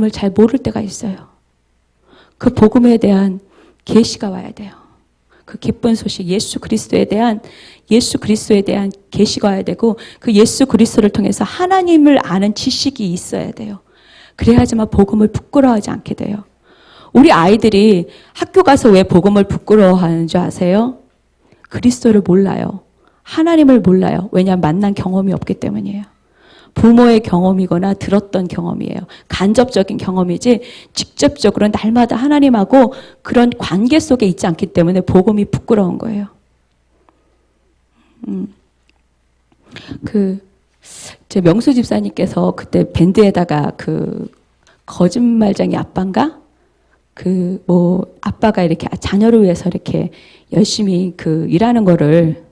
복음을 잘 모를 때가 있어요. 그 복음에 대한 계시가 와야 돼요. 그 기쁜 소식, 예수 그리스도에 대한 계시가 와야 되고, 그 예수 그리스도를 통해서 하나님을 아는 지식이 있어야 돼요. 그래야지만 복음을 부끄러워하지 않게 돼요. 우리 아이들이 학교 가서 왜 복음을 부끄러워하는 줄 아세요? 그리스도를 몰라요. 하나님을 몰라요. 왜냐하면 만난 경험이 없기 때문이에요. 부모의 경험이거나 들었던 경험이에요. 간접적인 경험이지 직접적으로 날마다 하나님하고 그런 관계 속에 있지 않기 때문에 복음이 부끄러운 거예요. 제 명수 집사님께서 그때 밴드에다가 거짓말쟁이 아빠인가? 아빠가 이렇게 자녀를 위해서 이렇게 열심히 일하는 거를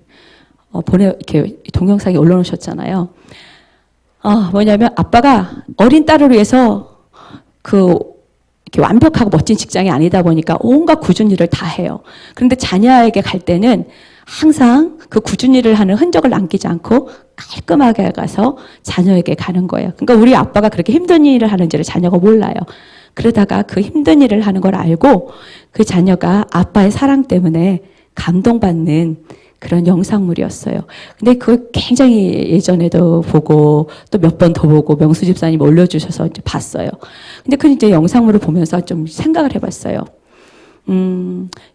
이렇게 동영상에 올려놓으셨잖아요. 뭐냐면 아빠가 어린 딸을 위해서 이렇게 완벽하고 멋진 직장이 아니다 보니까 온갖 굳은 일을 다 해요. 그런데 자녀에게 갈 때는 항상 그 굳은 일을 하는 흔적을 남기지 않고 깔끔하게 가서 자녀에게 가는 거예요. 그러니까 우리 아빠가 그렇게 힘든 일을 하는지를 자녀가 몰라요. 그러다가 그 힘든 일을 하는 걸 알고 그 자녀가 아빠의 사랑 때문에 감동받는 그런 영상물이었어요. 근데 그걸 굉장히 예전에도 보고 또 몇 번 더 보고 명수 집사님 올려주셔서 이제 봤어요. 근데 그 이제 영상물을 보면서 좀 생각을 해봤어요.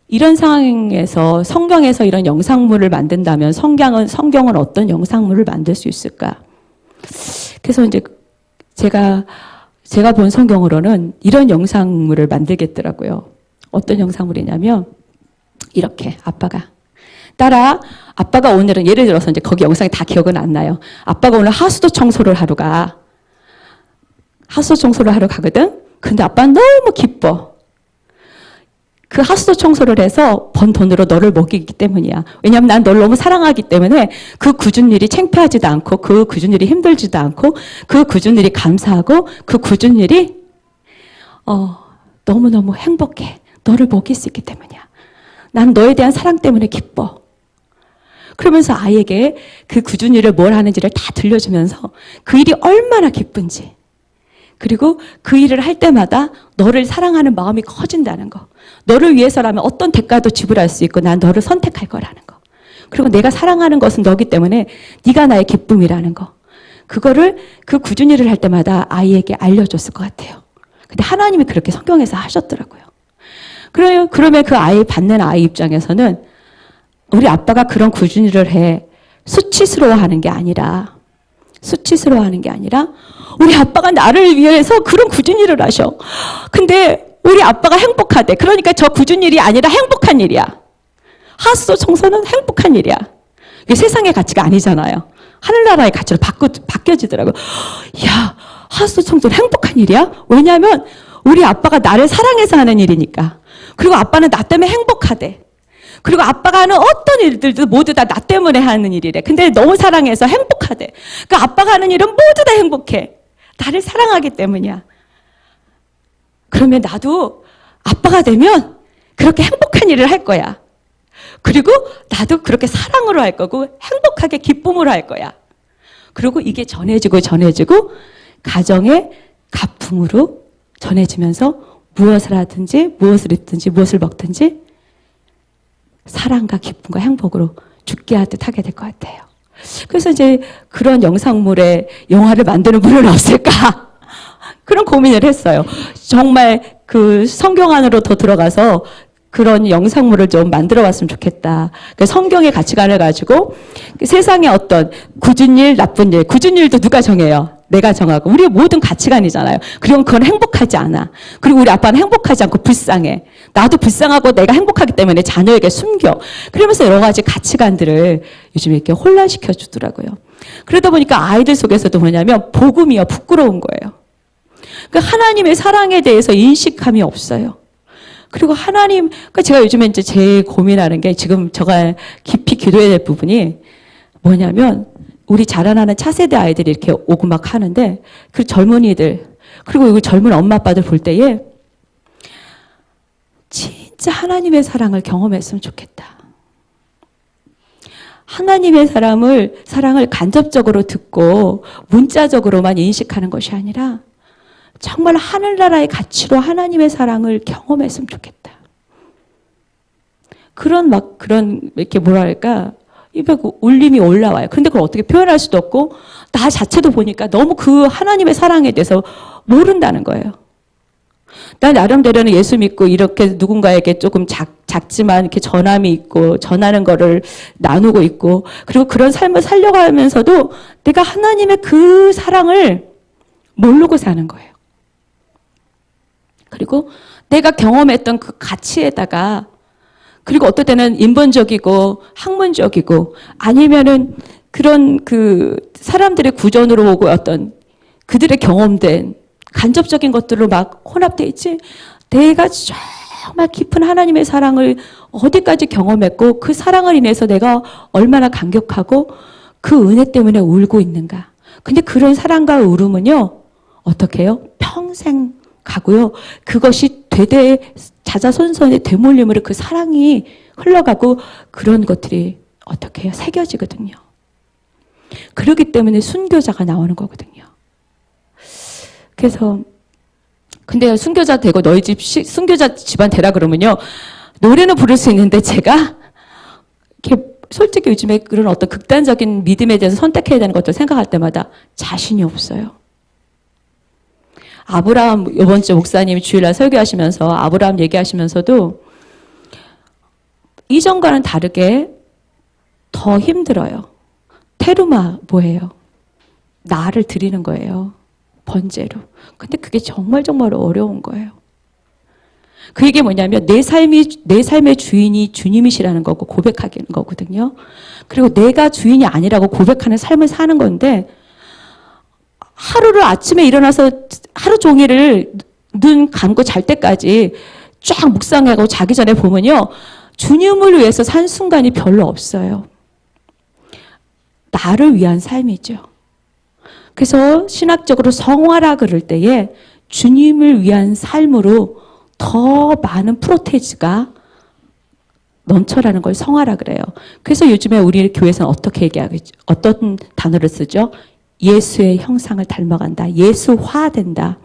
이런 상황에서 성경에서 이런 영상물을 만든다면 성경은 어떤 영상물을 만들 수 있을까? 그래서 이제 제가 본 성경으로는 이런 영상물을 만들겠더라고요. 어떤 영상물이냐면 이렇게 딸아, 아빠가 오늘은 예를 들어서 이제 거기 영상이 다 기억은 안 나요. 아빠가 오늘 하수도 청소를 하러 가거든? 근데 아빠는 너무 기뻐. 그 하수도 청소를 해서 번 돈으로 너를 먹이기 때문이야. 왜냐하면 난 너를 너무 사랑하기 때문에 그 굳은 일이 창피하지도 않고 그 굳은 일이 힘들지도 않고 그 굳은 일이 감사하고 그 굳은 일이 너무너무 행복해. 너를 먹일 수 있기 때문이야. 난 너에 대한 사랑 때문에 기뻐. 그러면서 아이에게 그 굳은 일을 뭘 하는지를 다 들려주면서 그 일이 얼마나 기쁜지, 그리고 그 일을 할 때마다 너를 사랑하는 마음이 커진다는 거, 너를 위해서라면 어떤 대가도 지불할 수 있고 난 너를 선택할 거라는 거, 그리고 내가 사랑하는 것은 너기 때문에 네가 나의 기쁨이라는 거, 그거를 그 굳은 일을 할 때마다 아이에게 알려줬을 것 같아요. 근데 하나님이 그렇게 성경에서 하셨더라고요. 그러면 그 받는 아이 입장에서는 우리 아빠가 그런 굳은 일을 해 수치스러워하는 게 아니라 우리 아빠가 나를 위해서 그런 굳은 일을 하셔. 근데 우리 아빠가 행복하대. 그러니까 저 굳은 일이 아니라 행복한 일이야. 하수도 청소는 행복한 일이야. 이게 세상의 가치가 아니잖아요. 하늘나라의 가치로 바뀌어지더라고요. 야, 하수도 청소는 행복한 일이야? 왜냐하면 우리 아빠가 나를 사랑해서 하는 일이니까. 그리고 아빠는 나 때문에 행복하대. 그리고 아빠가 하는 어떤 일들도 모두 다 나 때문에 하는 일이래. 근데 너무 사랑해서 행복하대. 그러니까 아빠가 하는 일은 모두 다 행복해. 나를 사랑하기 때문이야. 그러면 나도 아빠가 되면 그렇게 행복한 일을 할 거야. 그리고 나도 그렇게 사랑으로 할 거고 행복하게 기쁨으로 할 거야. 그리고 이게 전해지고 가정의 가풍으로 전해지면서 무엇을 하든지 무엇을 입든지 무엇을 먹든지 사랑과 기쁨과 행복으로 죽게 하듯 하게 될 것 같아요. 그래서 이제 그런 영상물에 영화를 만드는 분은 없을까? 그런 고민을 했어요. 정말 그 성경 안으로 더 들어가서 그런 영상물을 좀 만들어 봤으면 좋겠다. 그러니까 성경의 가치관을 가지고 세상의 어떤 굳은 일, 나쁜 일, 굳은 일도 누가 정해요? 내가 정하고. 우리의 모든 가치관이잖아요. 그리고 그건 행복하지 않아. 그리고 우리 아빠는 행복하지 않고 불쌍해. 나도 불쌍하고 내가 행복하기 때문에 자녀에게 숨겨. 그러면서 여러 가지 가치관들을 요즘에 이렇게 혼란시켜 주더라고요. 그러다 보니까 아이들 속에서도 뭐냐면 복음이요, 부끄러운 거예요. 그러니까 하나님의 사랑에 대해서 인식함이 없어요. 그리고 그러니까 제가 요즘에 이제 제일 고민하는 게 지금 제가 깊이 기도해야 될 부분이 뭐냐면 우리 자라나는 차세대 아이들이 이렇게 오고 막 하는데 그 젊은이들 그리고 이 젊은 엄마 아빠들 볼 때에 진짜 하나님의 사랑을 경험했으면 좋겠다. 하나님의 사랑을 간접적으로 듣고 문자적으로만 인식하는 것이 아니라 정말 하늘나라의 가치로 하나님의 사랑을 경험했으면 좋겠다. 그런 이렇게 뭐랄까 입에 울림이 올라와요. 그런데 그걸 어떻게 표현할 수도 없고 나 자체도 보니까 너무 그 하나님의 사랑에 대해서 모른다는 거예요. 나 나름대로는 예수 믿고 이렇게 누군가에게 조금 작지만 이렇게 전함이 있고 전하는 거를 나누고 있고 그리고 그런 삶을 살려가면서도 내가 하나님의 그 사랑을 모르고 사는 거예요. 그리고 내가 경험했던 그 가치에다가 그리고 어떨 때는 인본적이고 학문적이고 아니면은 그런 그 사람들의 구전으로 오고 어떤 그들의 경험된 간접적인 것들로 막 혼합되어 있지. 내가 정말 깊은 하나님의 사랑을 어디까지 경험했고 그 사랑을 인해서 내가 얼마나 감격하고 그 은혜 때문에 울고 있는가. 근데 그런 사랑과 울음은요. 어떻게 해요? 평생 가고요. 그것이 자자손손의 되물림으로 그 사랑이 흘러가고 그런 것들이 어떻게 해요? 새겨지거든요. 그렇기 때문에 순교자가 나오는 거거든요. 그래서 근데 순교자 되고 너희 집 순교자 집안 되라 그러면요. 노래는 부를 수 있는데 제가 이렇게 솔직히 요즘에 그런 어떤 극단적인 믿음에 대해서 선택해야 되는 것들 생각할 때마다 자신이 없어요. 아브라함 이번 주 목사님이 주일날 설교하시면서 아브라함 얘기하시면서도 이전과는 다르게 더 힘들어요. 테루마 뭐예요? 나를 드리는 거예요. 번제로. 근데 그게 정말 어려운 거예요. 그게 뭐냐면 내 삶의 주인이 주님이시라는 거고 고백하는 거거든요. 그리고 내가 주인이 아니라고 고백하는 삶을 사는 건데 하루를 아침에 일어나서 하루 종일을 눈 감고 잘 때까지 쫙 묵상하고 자기 전에 보면요. 주님을 위해서 산 순간이 별로 없어요. 나를 위한 삶이죠. 그래서 신학적으로 성화라 그럴 때에 주님을 위한 삶으로 더 많은 프로테이지가 넘쳐라는 걸 성화라 그래요. 그래서 요즘에 우리 교회에서는 어떻게 얘기하겠죠? 어떤 단어를 쓰죠? 예수의 형상을 닮아간다. 예수화된다.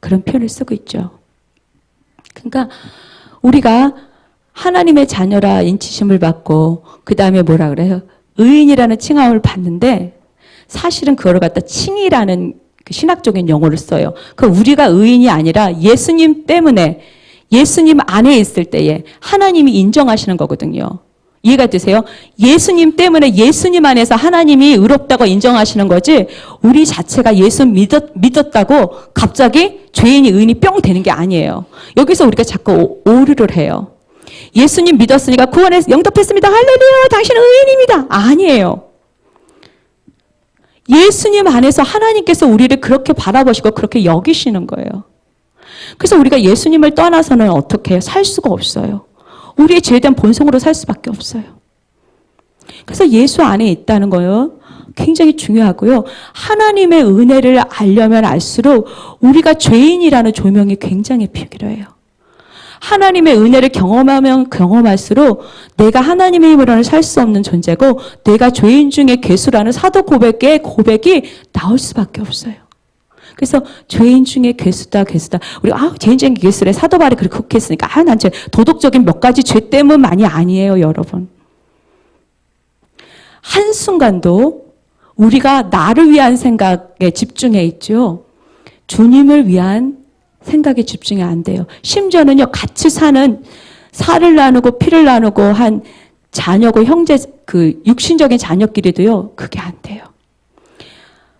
그런 표현을 쓰고 있죠. 그러니까 우리가 하나님의 자녀라 인치심을 받고 그 다음에 뭐라 그래요? 의인이라는 칭함을 받는데 사실은 그걸 갖다 칭이라는 그 신학적인 용어를 써요. 그 우리가 의인이 아니라 예수님 때문에 예수님 안에 있을 때에 하나님이 인정하시는 거거든요. 이해가 되세요? 예수님 때문에 예수님 안에서 하나님이 의롭다고 인정하시는 거지 우리 자체가 예수 믿었다고 갑자기 죄인이 의인이 뿅 되는 게 아니에요. 여기서 우리가 자꾸 오류를 해요. 예수님 믿었으니까 구원에 영접했습니다. 할렐루야 당신은 의인입니다. 아니에요. 예수님 안에서 하나님께서 우리를 그렇게 바라보시고 그렇게 여기시는 거예요. 그래서 우리가 예수님을 떠나서는 어떻게 해요? 살 수가 없어요. 우리의 죄된 본성으로 살 수밖에 없어요. 그래서 예수 안에 있다는 거예요. 굉장히 중요하고요. 하나님의 은혜를 알려면 알수록 우리가 죄인이라는 조명이 굉장히 필요해요. 하나님의 은혜를 경험하면 경험할수록 내가 하나님의 힘으로는 살 수 없는 존재고 내가 죄인 중에 괴수라는 사도 고백의 고백이 나올 수밖에 없어요. 그래서 죄인 중에 괴수다. 우리 죄인 중에 괴수래. 사도 바울이 그렇게 했으니까 난 도덕적인 몇 가지 죄 때문만이 아니에요, 여러분. 한순간도 우리가 나를 위한 생각에 집중해 있죠. 주님을 위한 생각에 집중이 안 돼요. 심지어는요, 같이 사는 살을 나누고 피를 나누고 한 자녀고 형제, 그 육신적인 자녀끼리도요, 그게 안 돼요.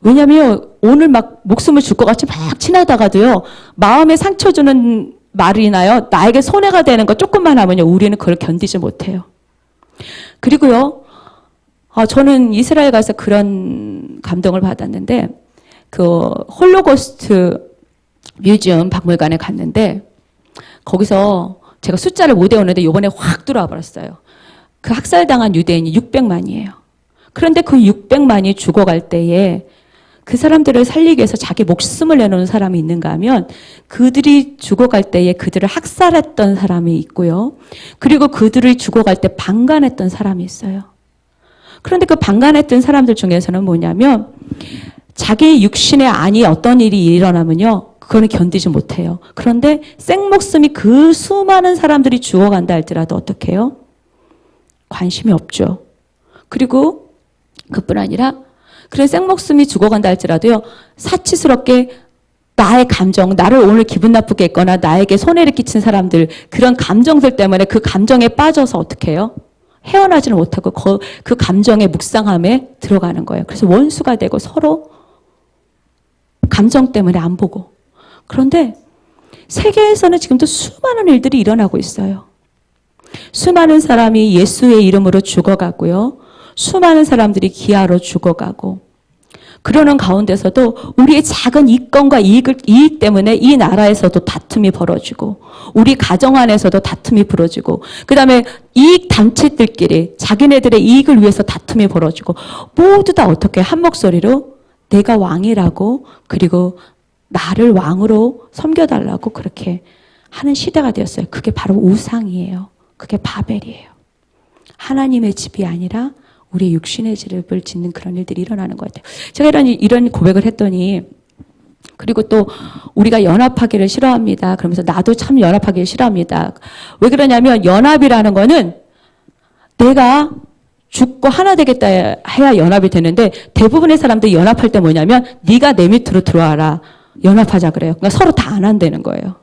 왜냐면 오늘 막 목숨을 줄 것 같이 막 지나다가도요, 마음에 상처 주는 말이나요, 나에게 손해가 되는 거 조금만 하면요, 우리는 그걸 견디지 못해요. 그리고요, 저는 이스라엘 가서 그런 감동을 받았는데, 그 홀로코스트 뮤지엄 박물관에 갔는데 거기서 제가 숫자를 못 외우는데 이번에 확 들어와 버렸어요. 그 학살당한 유대인이 600만이에요. 그런데 그 600만이 죽어갈 때에 그 사람들을 살리기 위해서 자기 목숨을 내놓은 사람이 있는가 하면 그들이 죽어갈 때에 그들을 학살했던 사람이 있고요. 그리고 그들을 죽어갈 때 방관했던 사람이 있어요. 그런데 그 방관했던 사람들 중에서는 뭐냐면 자기 육신의 안이 어떤 일이 일어나면요. 그거는 견디지 못해요. 그런데 생목숨이 그 수많은 사람들이 죽어간다 할지라도 어떻게 해요? 관심이 없죠. 그리고 그뿐 아니라 그런 생목숨이 죽어간다 할지라도요. 사치스럽게 나의 감정, 나를 오늘 기분 나쁘게 했거나 나에게 손해를 끼친 사람들, 그런 감정들 때문에 그 감정에 빠져서 어떻게 해요? 헤어나지를 못하고 그 감정의 묵상함에 들어가는 거예요. 그래서 원수가 되고 서로 감정 때문에 안 보고. 그런데 세계에서는 지금도 수많은 일들이 일어나고 있어요. 수많은 사람이 예수의 이름으로 죽어가고요. 수많은 사람들이 기아로 죽어가고. 그러는 가운데서도 우리의 작은 이권과 이익 때문에 이 나라에서도 다툼이 벌어지고 우리 가정 안에서도 다툼이 벌어지고 그 다음에 이익 단체들끼리 자기네들의 이익을 위해서 다툼이 벌어지고 모두 다 어떻게 한 목소리로 내가 왕이라고 그리고 나를 왕으로 섬겨달라고 그렇게 하는 시대가 되었어요. 그게 바로 우상이에요. 그게 바벨이에요. 하나님의 집이 아니라 우리의 육신의 집을 짓는 그런 일들이 일어나는 것 같아요. 제가 이런 고백을 했더니 그리고 또 우리가 연합하기를 싫어합니다. 그러면서 나도 참 연합하기를 싫어합니다. 왜 그러냐면 연합이라는 거는 내가 죽고 하나 되겠다 해야 연합이 되는데 대부분의 사람들이 연합할 때 뭐냐면 네가 내 밑으로 들어와라. 연합하자 그래요. 그러니까 서로 다 안 한다는 거예요.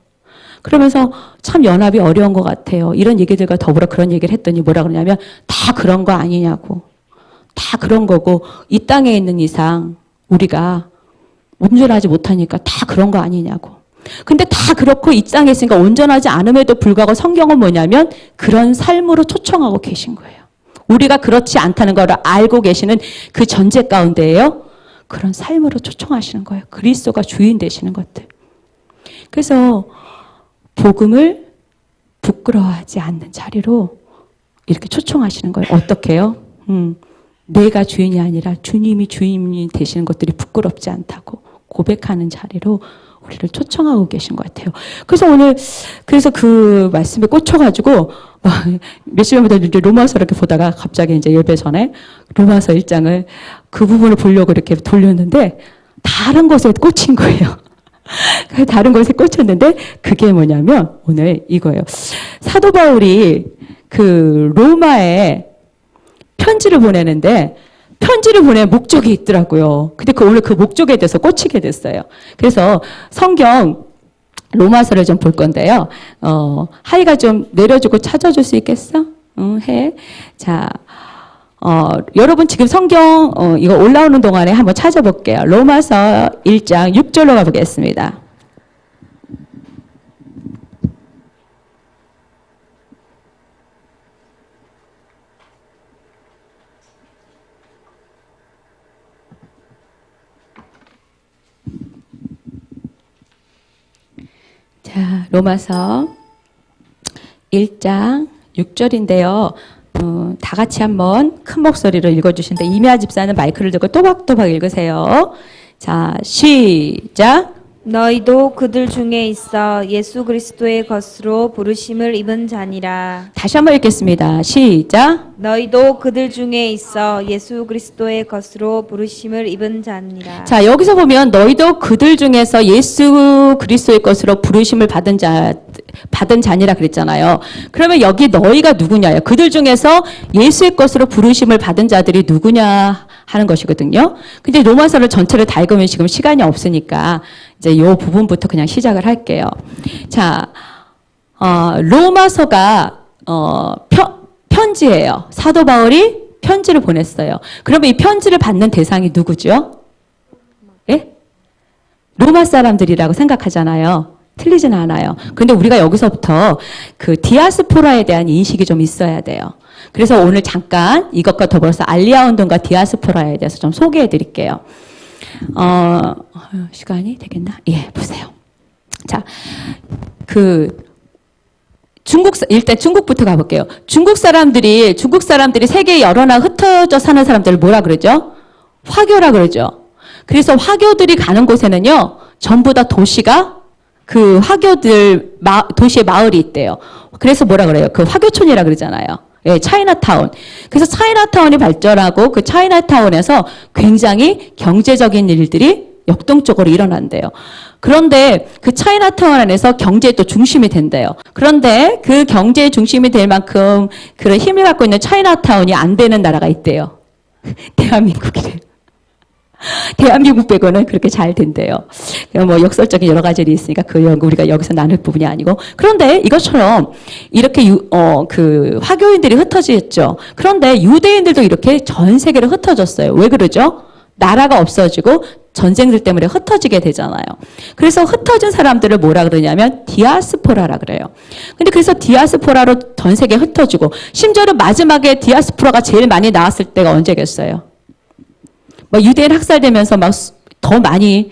그러면서 참 연합이 어려운 것 같아요. 이런 얘기들과 더불어 그런 얘기를 했더니 뭐라 그러냐면 다 그런 거 아니냐고. 다 그런 거고 이 땅에 있는 이상 우리가 온전하지 못하니까 다 그런 거 아니냐고. 근데 다 그렇고 이 땅에 있으니까 온전하지 않음에도 불구하고 성경은 뭐냐면 그런 삶으로 초청하고 계신 거예요. 우리가 그렇지 않다는 걸 알고 계시는 그 전제 가운데에요. 그런 삶으로 초청하시는 거예요. 그리스도가 주인 되시는 것들. 그래서 복음을 부끄러워하지 않는 자리로 이렇게 초청하시는 거예요. 어떻게 해요? 내가 주인이 아니라 주님이 주인이 되시는 것들이 부끄럽지 않다고 고백하는 자리로 우리를 초청하고 계신 것 같아요. 그래서 오늘 그래서 그 말씀에 꽂혀가지고 몇십 년부터 이제 로마서 이렇게 보다가 갑자기 이제 예배 전에 로마서 1장을 그 부분을 보려고 이렇게 돌렸는데 다른 것에 꽂힌 거예요. 다른 것에 꽂혔는데 그게 뭐냐면 오늘 이거예요. 사도 바울이 그 로마에 편지를 보내는데 편지를 보낼 목적이 있더라고요. 근데 오늘 그 목적에 대해서 꽂히게 됐어요. 그래서 성경 로마서를 좀 볼 건데요. 하이가 좀 내려주고 찾아줄 수 있겠어? 응, 해. 자, 여러분 지금 성경 이거 올라오는 동안에 한번 찾아볼게요. 로마서 1장 6절로 가보겠습니다. 자, 로마서 1장 6절인데요. 다 같이 한번 큰 목소리로 읽어주시는데 이미아 집사는 마이크를 들고 또박또박 읽으세요. 자, 시작. 너희도 그들 중에 있어 예수 그리스도의 것으로 부르심을 입은 자니라. 다시 한번 읽겠습니다. 시작. 너희도 그들 중에 있어 예수 그리스도의 것으로 부르심을 입은 자니라. 자, 여기서 보면 너희도 그들 중에서 예수 그리스도의 것으로 부르심을 받은 자니라 그랬잖아요. 그러면 여기 너희가 누구냐요? 그들 중에서 예수의 것으로 부르심을 받은 자들이 누구냐 하는 것이거든요. 근데 로마서를 전체를 다 읽으면 지금 시간이 없으니까 이제 이 부분부터 그냥 시작을 할게요. 자, 로마서가 편지예요. 사도 바울이 편지를 보냈어요. 그러면 이 편지를 받는 대상이 누구죠? 예? 로마 사람들이라고 생각하잖아요. 틀리진 않아요. 그런데 우리가 여기서부터 그 디아스포라에 대한 인식이 좀 있어야 돼요. 그래서 오늘 잠깐 이것과 더불어서 알리아 운동과 디아스포라에 대해서 좀 소개해 드릴게요. 시간이 되겠나? 예, 보세요. 자, 일단 중국부터 가볼게요. 중국 사람들이 세계 여러 나라 흩어져 사는 사람들을 뭐라 그러죠? 화교라 그러죠. 그래서 화교들이 가는 곳에는요, 전부 다 도시가 그 화교들 도시의 마을이 있대요. 그래서 뭐라 그래요? 그 화교촌이라 그러잖아요. 예, 차이나타운. 그래서 차이나타운이 발전하고 그 차이나타운에서 굉장히 경제적인 일들이 역동적으로 일어난대요. 그런데 그 차이나타운 안에서 경제의 또 중심이 된대요. 그런데 그 경제의 중심이 될 만큼 그런 힘을 갖고 있는 차이나타운이 안 되는 나라가 있대요. 대한민국이래요. 대한민국 빼고는 그렇게 잘 된대요. 뭐 역설적인 여러 가지 일이 있으니까 그 연구 우리가 여기서 나눌 부분이 아니고. 그런데 이것처럼 이렇게 그 화교인들이 흩어졌죠. 그런데 유대인들도 이렇게 전 세계로 흩어졌어요. 왜 그러죠? 나라가 없어지고 전쟁들 때문에 흩어지게 되잖아요. 그래서 흩어진 사람들을 뭐라 그러냐면 디아스포라라 그래요. 근데 그래서 디아스포라로 전 세계에 흩어지고, 심지어는 마지막에 디아스포라가 제일 많이 나왔을 때가 언제겠어요? 뭐 유대인 학살되면서 막 더 많이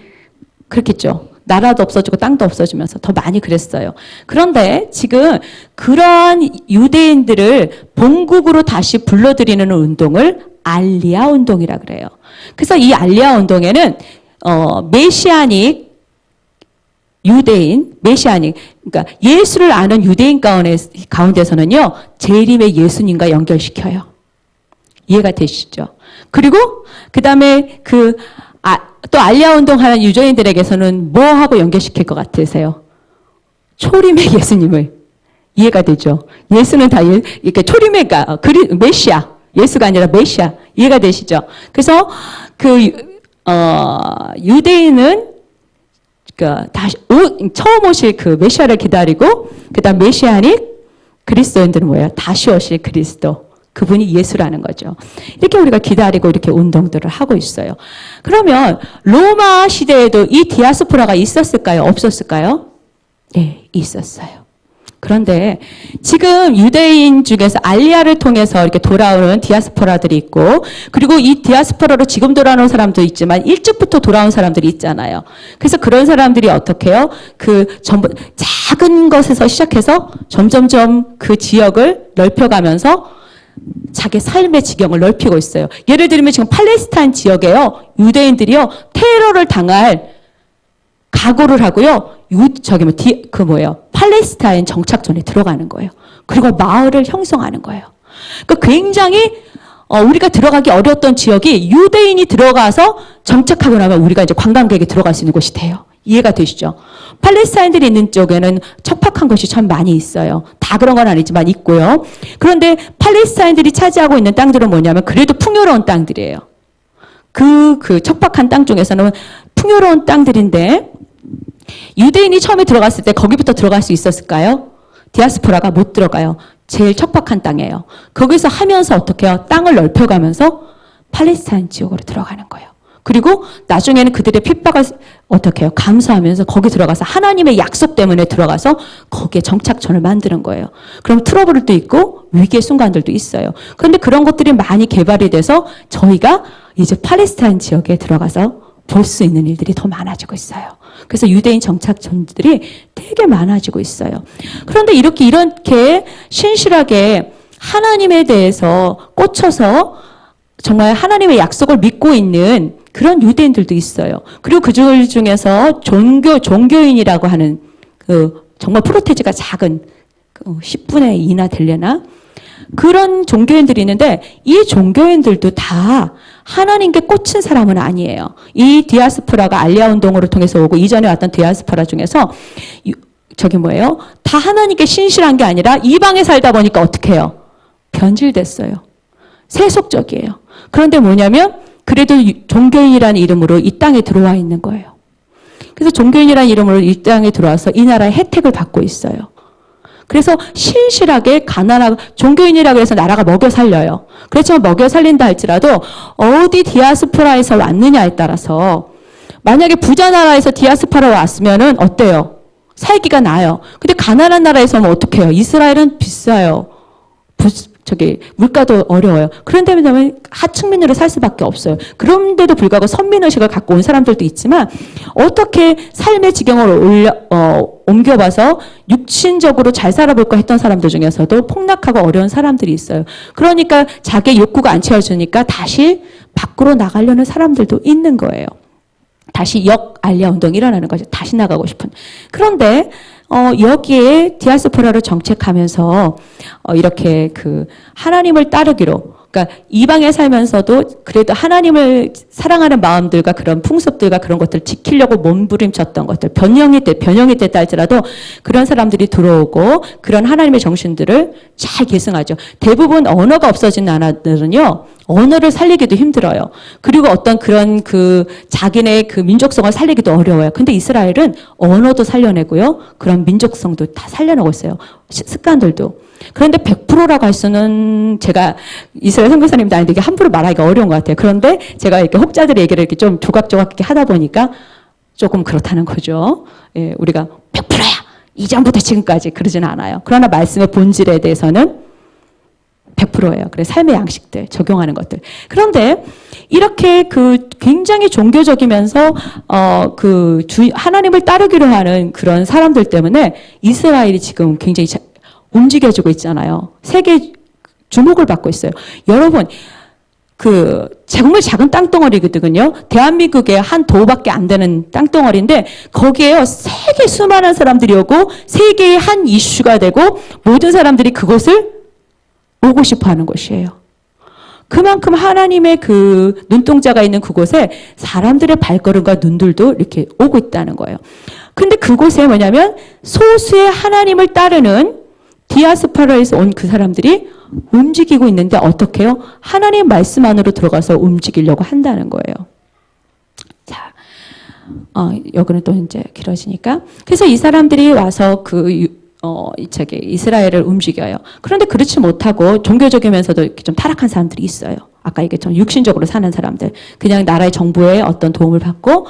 그렇겠죠. 나라도 없어지고 땅도 없어지면서 더 많이 그랬어요. 그런데 지금 그러한 유대인들을 본국으로 다시 불러들이는 운동을 알리아 운동이라 그래요. 그래서 이 알리아 운동에는 메시아닉 유대인, 메시아닉, 그러니까 예수를 아는 유대인 가운데서는요, 재림의 예수님과 연결시켜요. 이해가 되시죠? 그리고 그 다음에 또 알리아 운동하는 유대인들에게서는 뭐하고 연결시킬 것 같으세요? 초림의 예수님을. 이해가 되죠? 예수는 다 이렇게 초림의 메시아, 예수가 아니라 메시아. 이해가 되시죠? 그래서 유대인은 다시 처음 오실 그 메시아를 기다리고, 그다음 메시아닉 그리스도인들은 뭐예요? 다시 오실 그리스도. 그분이 예수라는 거죠. 이렇게 우리가 기다리고 이렇게 운동들을 하고 있어요. 그러면 로마 시대에도 이 디아스포라가 있었을까요? 없었을까요? 네, 있었어요. 그런데 지금 유대인 중에서 알리아를 통해서 이렇게 돌아오는 디아스포라들이 있고, 그리고 이 디아스포라로 지금 돌아오는 사람도 있지만 일찍부터 돌아온 사람들이 있잖아요. 그래서 그런 사람들이 어떻게 해요? 전부 작은 것에서 시작해서 점점점 그 지역을 넓혀가면서 자기 삶의 지경을 넓히고 있어요. 예를 들면 지금 팔레스타인 지역에요, 유대인들이요, 테러를 당할 각오를 하고요, 팔레스타인 정착촌에 들어가는 거예요. 그리고 마을을 형성하는 거예요. 그러니까 굉장히 우리가 들어가기 어려웠던 지역이 유대인이 들어가서 정착하고 나면 우리가 이제 관광객이 들어갈 수 있는 곳이 돼요. 이해가 되시죠? 팔레스타인들이 있는 쪽에는 척박한 것이 참 많이 있어요. 다 그런 건 아니지만 있고요. 그런데 팔레스타인들이 차지하고 있는 땅들은 뭐냐면 그래도 풍요로운 땅들이에요. 그 척박한 땅 중에서는 풍요로운 땅들인데, 유대인이 처음에 들어갔을 때 거기부터 들어갈 수 있었을까요? 디아스포라가 못 들어가요. 제일 척박한 땅이에요. 거기서 하면서 어떻게 해요? 땅을 넓혀가면서 팔레스타인 지역으로 들어가는 거예요. 그리고 나중에는 그들의 핍박을 어떻게 해요? 감수하면서 거기 들어가서 하나님의 약속 때문에 들어가서 거기에 정착촌을 만드는 거예요. 그럼 트러블도 있고 위기의 순간들도 있어요. 그런데 그런 것들이 많이 개발이 돼서 저희가 이제 팔레스타인 지역에 들어가서 볼 수 있는 일들이 더 많아지고 있어요. 그래서 유대인 정착촌들이 되게 많아지고 있어요. 그런데 이렇게 신실하게 하나님에 대해서 꽂혀서 정말 하나님의 약속을 믿고 있는 그런 유대인들도 있어요. 그리고 그 중에서 종교인이라고 하는 정말 프로테지가 작은 10분의 2나 되려나? 그런 종교인들이 있는데, 이 종교인들도 다 하나님께 꽂힌 사람은 아니에요. 이 디아스포라가 알리아 운동으로 통해서 오고 이전에 왔던 디아스포라 중에서 다 하나님께 신실한 게 아니라 이방에 살다 보니까 어떻게 해요? 변질됐어요. 세속적이에요. 그런데 뭐냐면 그래도 종교인이라는 이름으로 이 땅에 들어와 있는 거예요. 그래서 종교인이라는 이름으로 이 땅에 들어와서 이 나라의 혜택을 받고 있어요. 그래서 신실하게 가난하고, 종교인이라고 해서 나라가 먹여 살려요. 그렇지만 먹여 살린다 할지라도 어디 디아스포라에서 왔느냐에 따라서, 만약에 부자 나라에서 디아스포라가 왔으면은 어때요? 살기가 나아요. 근데 가난한 나라에서 오면 어떻게 해요? 이스라엘은 비싸요. 물가도 어려워요. 그런데 왜냐면 하층민으로 살 수밖에 없어요. 그런데도 불구하고 선민의식을 갖고 온 사람들도 있지만, 어떻게 삶의 지경을 옮겨봐서 육신적으로 잘 살아볼까 했던 사람들 중에서도 폭락하고 어려운 사람들이 있어요. 그러니까 자기의 욕구가 안 채워주니까 다시 밖으로 나가려는 사람들도 있는 거예요. 다시 알리아 운동이 일어나는 거죠. 다시 나가고 싶은. 그런데 여기에 디아스포라를 정책하면서 이렇게 하나님을 따르기로, 그러니까 이방에 살면서도 그래도 하나님을 사랑하는 마음들과 그런 풍습들과 그런 것들을 지키려고 몸부림쳤던 것들, 변형이 됐다 할지라도 그런 사람들이 들어오고 그런 하나님의 정신들을 잘 계승하죠. 대부분 언어가 없어진 나라들은요, 언어를 살리기도 힘들어요. 그리고 어떤 그런 자기네 민족성을 살리기도 어려워요. 근데 이스라엘은 언어도 살려내고요, 그런 민족성도 다 살려내고 있어요. 습관들도. 그런데 100%라고 할 수는 제가 이스라엘 선교사님도 아닌데 이게 함부로 말하기가 어려운 것 같아요. 그런데 제가 이렇게 혹자들의 얘기를 이렇게 좀 조각조각 이렇게 하다 보니까 조금 그렇다는 거죠. 예, 우리가 100%야! 이전부터 지금까지 그러지는 않아요. 그러나 말씀의 본질에 대해서는 100%예요. 그래, 삶의 양식들, 적용하는 것들. 그런데 이렇게 굉장히 종교적이면서, 하나님을 따르기로 하는 그런 사람들 때문에 이스라엘이 지금 굉장히 움직여지고 있잖아요. 세계 주목을 받고 있어요. 여러분, 정말 작은 땅덩어리거든요. 대한민국의 한 도밖에 안 되는 땅덩어리인데 거기에요, 세계 수많은 사람들이 오고 세계의 한 이슈가 되고 모든 사람들이 그곳을 오고 싶어 하는 곳이에요. 그만큼 하나님의 눈동자가 있는 그곳에 사람들의 발걸음과 눈들도 이렇게 오고 있다는 거예요. 근데 그곳에 뭐냐면 소수의 하나님을 따르는 디아스포라에서 온 그 사람들이 움직이고 있는데 어떻게 해요? 하나님 말씀 안으로 들어가서 움직이려고 한다는 거예요. 자, 여기는 또 이제 길어지니까. 그래서 이 사람들이 와서 이스라엘을 움직여요. 그런데 그렇지 못하고 종교적이면서도 이렇게 좀 타락한 사람들이 있어요. 아까 이게 좀 육신적으로 사는 사람들. 그냥 나라의 정부의 어떤 도움을 받고,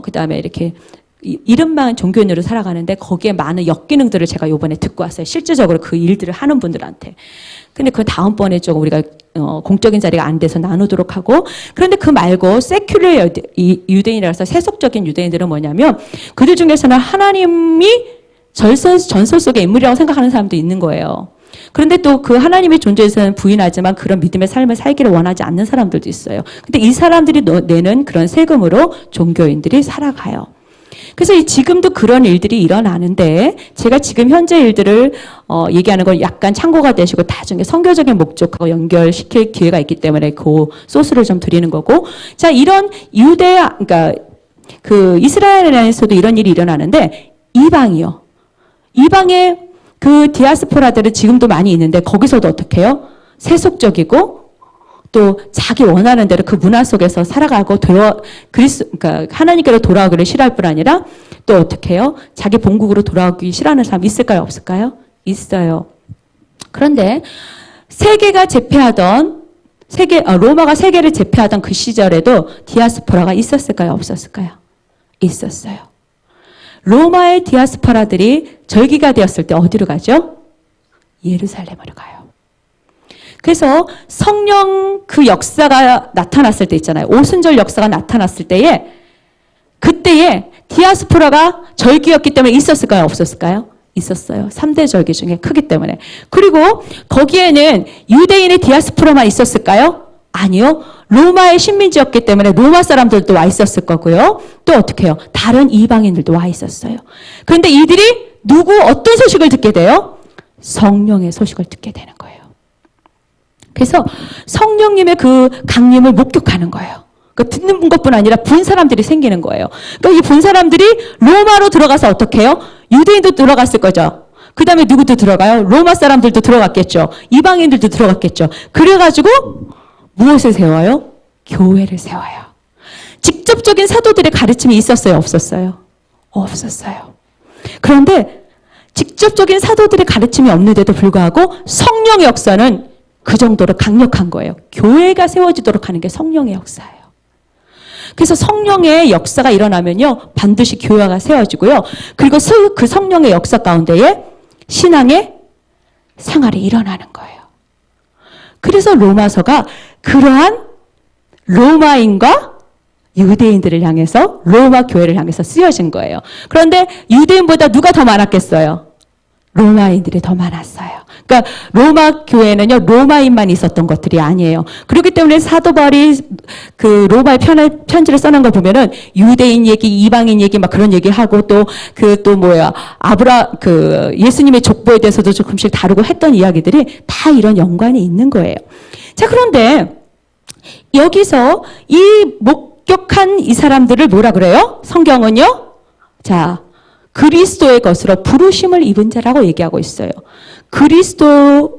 그 다음에 이렇게 이름만 종교인으로 살아가는데 거기에 많은 역기능들을 제가 요번에 듣고 왔어요. 실질적으로 그 일들을 하는 분들한테. 근데 그 다음번에 좀 우리가 공적인 자리가 안 돼서 나누도록 하고, 그런데 그 말고 세큘러 유대인이라서 세속적인 유대인들은 뭐냐면 그들 중에서는 하나님이 전설 속의 인물이라고 생각하는 사람도 있는 거예요. 그런데 또 그 하나님의 존재에서는 부인하지만 그런 믿음의 삶을 살기를 원하지 않는 사람들도 있어요. 근데 이 사람들이 내는 그런 세금으로 종교인들이 살아가요. 그래서 지금도 그런 일들이 일어나는데 제가 지금 현재 일들을 얘기하는 건 약간 참고가 되시고 나중에 선교적인 목적하고 연결시킬 기회가 있기 때문에 그 소스를 좀 드리는 거고, 자, 이런 그러니까 이스라엘에서도 이런 일이 일어나는데 이방의 그 디아스포라들은 지금도 많이 있는데 거기서도 어떻게 해요? 세속적이고 또 자기 원하는 대로 그 문화 속에서 살아가고 그러니까 하나님께로 돌아오기를 싫어할 뿐 아니라 또 어떻게 해요? 자기 본국으로 돌아오기 싫어하는 사람 있을까요? 없을까요? 있어요. 그런데 로마가 세계를 제패하던 그 시절에도 디아스포라가 있었을까요? 없었을까요? 있었어요. 로마의 디아스포라들이 절기가 되었을 때 어디로 가죠? 예루살렘으로 가요. 그래서 성령 그 역사가 나타났을 때 있잖아요. 오순절 역사가 나타났을 때에 그때에 디아스포라가 절기였기 때문에 있었을까요? 없었을까요? 있었어요. 3대 절기 중에 크기 때문에. 그리고 거기에는 유대인의 디아스포라만 있었을까요? 아니요. 로마의 식민지였기 때문에 로마 사람들도 와 있었을 거고요. 또 어떻게 해요? 다른 이방인들도 와 있었어요. 그런데 이들이 어떤 소식을 듣게 돼요? 성령의 소식을 듣게 되는 거예요. 그래서 성령님의 그 강림을 목격하는 거예요. 듣는 것뿐 아니라 본 사람들이 생기는 거예요. 그러니까 이 본 사람들이 로마로 들어가서 어떻게 해요? 유대인도 들어갔을 거죠. 그 다음에 누구도 들어가요? 로마 사람들도 들어갔겠죠. 이방인들도 들어갔겠죠. 그래가지고 무엇을 세워요? 교회를 세워요. 직접적인 사도들의 가르침이 있었어요? 없었어요? 없었어요. 그런데 직접적인 사도들의 가르침이 없는데도 불구하고 성령의 역사는 그 정도로 강력한 거예요. 교회가 세워지도록 하는 게 성령의 역사예요. 그래서 성령의 역사가 일어나면요, 반드시 교회가 세워지고요. 그리고 그 성령의 역사 가운데에 신앙의 생활이 일어나는 거예요. 그래서 로마서가 그러한 로마인과 유대인들을 향해서 로마 교회를 향해서 쓰여진 거예요. 그런데 유대인보다 누가 더 많았겠어요? 로마인들이 더 많았어요. 그러니까 로마 교회는요, 로마인만 있었던 것들이 아니에요. 그렇기 때문에 사도 바울이 그 로마의 편지를 써놓은 걸 보면은 유대인 얘기, 이방인 얘기 막 그런 얘기하고 또 예수님의 족보에 대해서도 조금씩 다루고 했던 이야기들이 다 이런 연관이 있는 거예요. 자, 그런데 여기서 이 목격한 이 사람들을 뭐라 그래요? 성경은요? 자, 그리스도의 것으로 부르심을 입은 자라고 얘기하고 있어요. 그리스도의